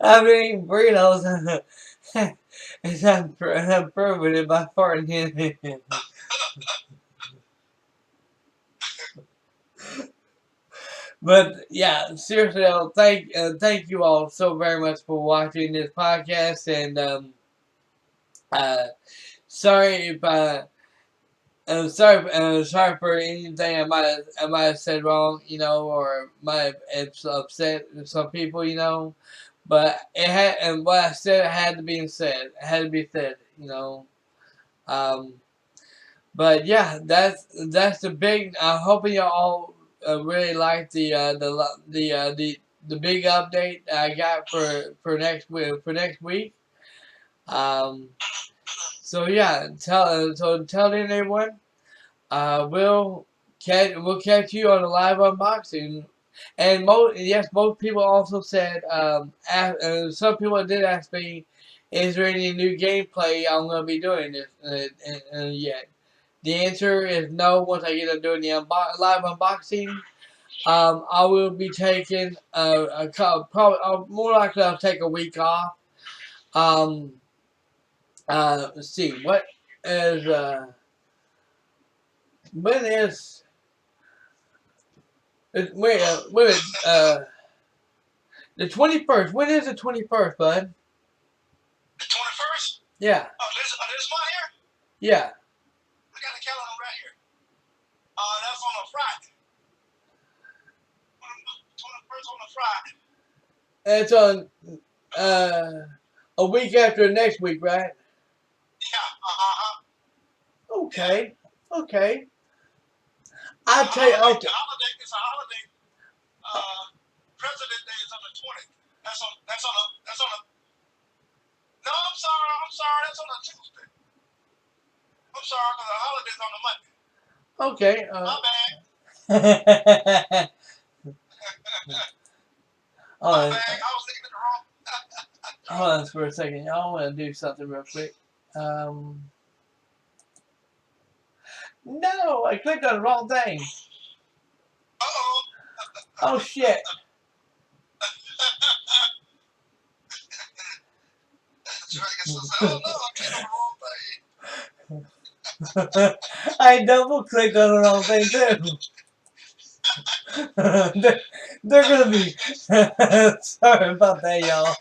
I'm eating burritos. And I'm proving it by farting. But yeah, seriously, thank you all so very much for watching this podcast, and uh, sorry if sorry for anything I might have said wrong, or might have upset some people, but it had, and what I said had to be said. It had to be said. Um, but yeah, that's the big. I'm hoping y'all all really like the big update I got for next week. Um, so yeah, tell everyone. We'll catch you on a live unboxing. And most people also said, some people did ask me, is there any new gameplay I'm gonna be doing this yet? The answer is no. Once I get to doing the live unboxing, I will be taking probably more likely I'll take a week off. Um, let's see, what is when is wait the 21st. When is the 21st, bud? The 21st? Yeah. Oh, this month here? Yeah. I got the calendar right here. That's on a Friday. 21st on a Friday. It's on a week after next week, right? Yeah, Okay. Okay. It's I'll tell you. it's a holiday. President Day is on the 20th. That's on a. No, I'm sorry. That's on a Tuesday. I'm sorry, because the holiday's on a Monday. Okay. My bad. My bad. I was thinking it wrong. Hold on for a second. Y'all want to do something real quick. No, I clicked on the wrong thing. Uh-oh. Oh shit. Oh no, I clicked on the wrong thing. I double clicked on the wrong thing too. They're gonna be sorry about that, y'all.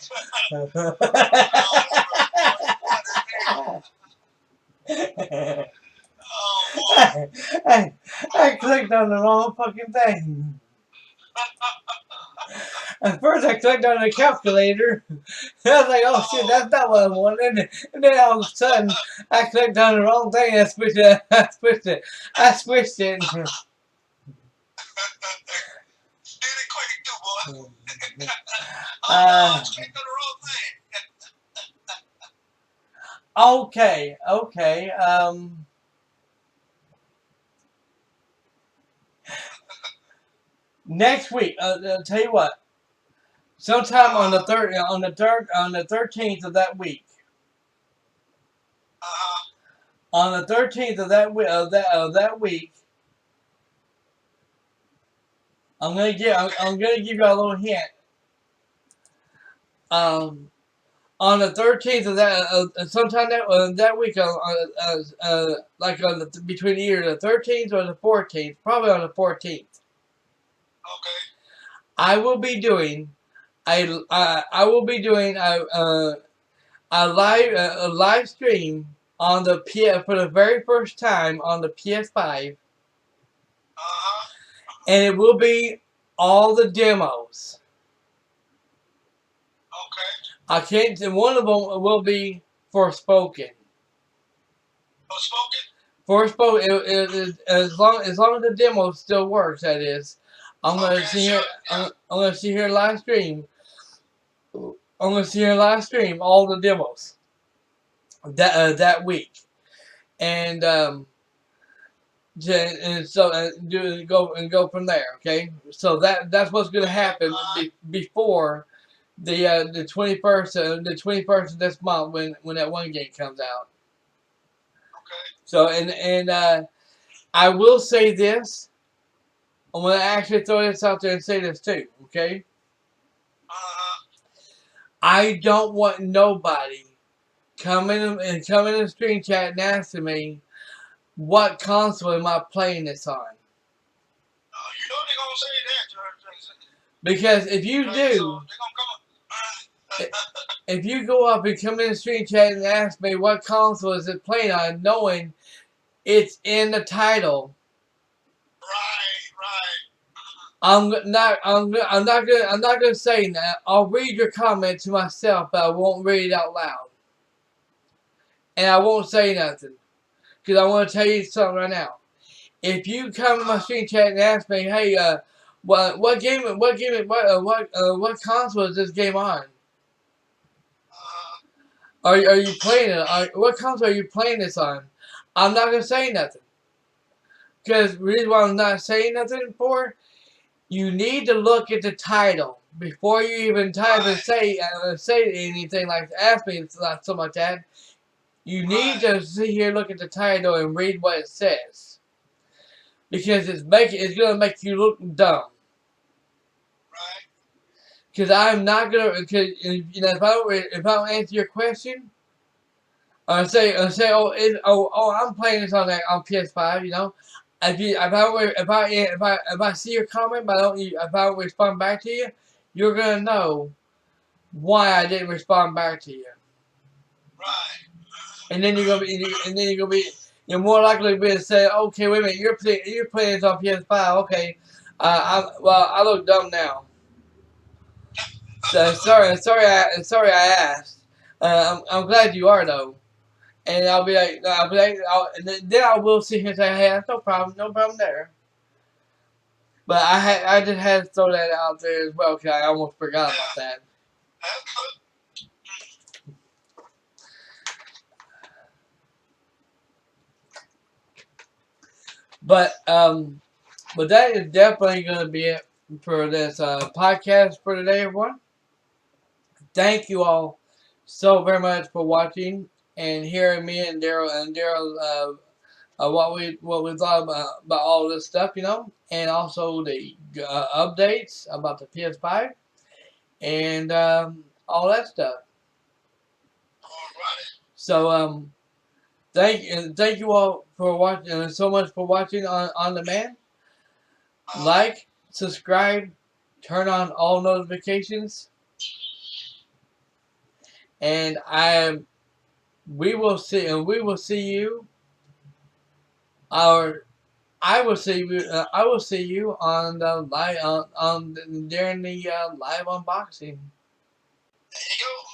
Oh boy. I clicked on the wrong fucking thing. At first, I clicked on the calculator. I was like, "Oh shit, that's not what I wanted." And then all of a sudden, I clicked on the wrong thing. I switched it. I switched it. Did it quick too, boy. Oh no, I clicked on the wrong thing. Okay. Next week, I'll tell you what. Sometime on the 13th of that week. On the 13th of that week, I'm gonna give you a little hint. On the 13th of that, sometime that week, like between either the 13th or the 14th, probably on the 14th. Okay. I will be doing a live stream on the for the very first time on the PS5, and it will be all the demos. Okay. I can't. One of them will be Forspoken. Forspoken. As long as the demo still works, that is. I'm gonna see here. I'm gonna see here live stream. I'm gonna see here live stream all the demos that week, and And so go from there. Okay, so that's what's going to happen before the 21st of this month when that one game comes out. Okay. So and I will say this. I'm going to actually throw this out there and say this too. Okay, I don't want nobody coming in the stream chat and asking me what console am I playing this on. You know they're gonna say that, Jason. Because if you So do, they're gonna come. if you go up and come in the stream chat and ask me what console is it playing on, knowing it's in the title, Right. I'm not gonna say that. I'll read your comment to myself, but I won't read it out loud, and I won't say nothing because I want to tell you something right now. If you come in my stream chat and ask me, hey, what console is this game on? Are you playing it? What console are you playing this on? I'm not gonna say nothing. Because the reason why I'm not saying nothing for, you need to look at the title before you even type and say anything like ask me something like that. You need to sit here, look at the title, and read what it says. Because it's gonna make you look dumb. Right. Because I'm not gonna. Because if I don't answer your question, I say I'm playing this on PS5. You know, if I see your comment, but if I don't respond back to you, you're gonna know why I didn't respond back to you. Right. And then you're more likely to be to say, okay, wait a minute, you're playing this on PS5. Okay, I look dumb now. So sorry I asked. I'm glad you are though. And and then I will sit here and say, hey, that's no problem there. But I just had to throw that out there as well because I almost forgot about that. But that is definitely going to be it for this podcast for today, everyone. Thank you all so very much for watching and hearing me and Daryl what we thought about all this stuff, you know, and also the updates about the PS5 and all that stuff. So thank you all for watching, so much for watching on demand. Like, subscribe, turn on all notifications, and we will see you. I will see you on the live during the live unboxing. There you go.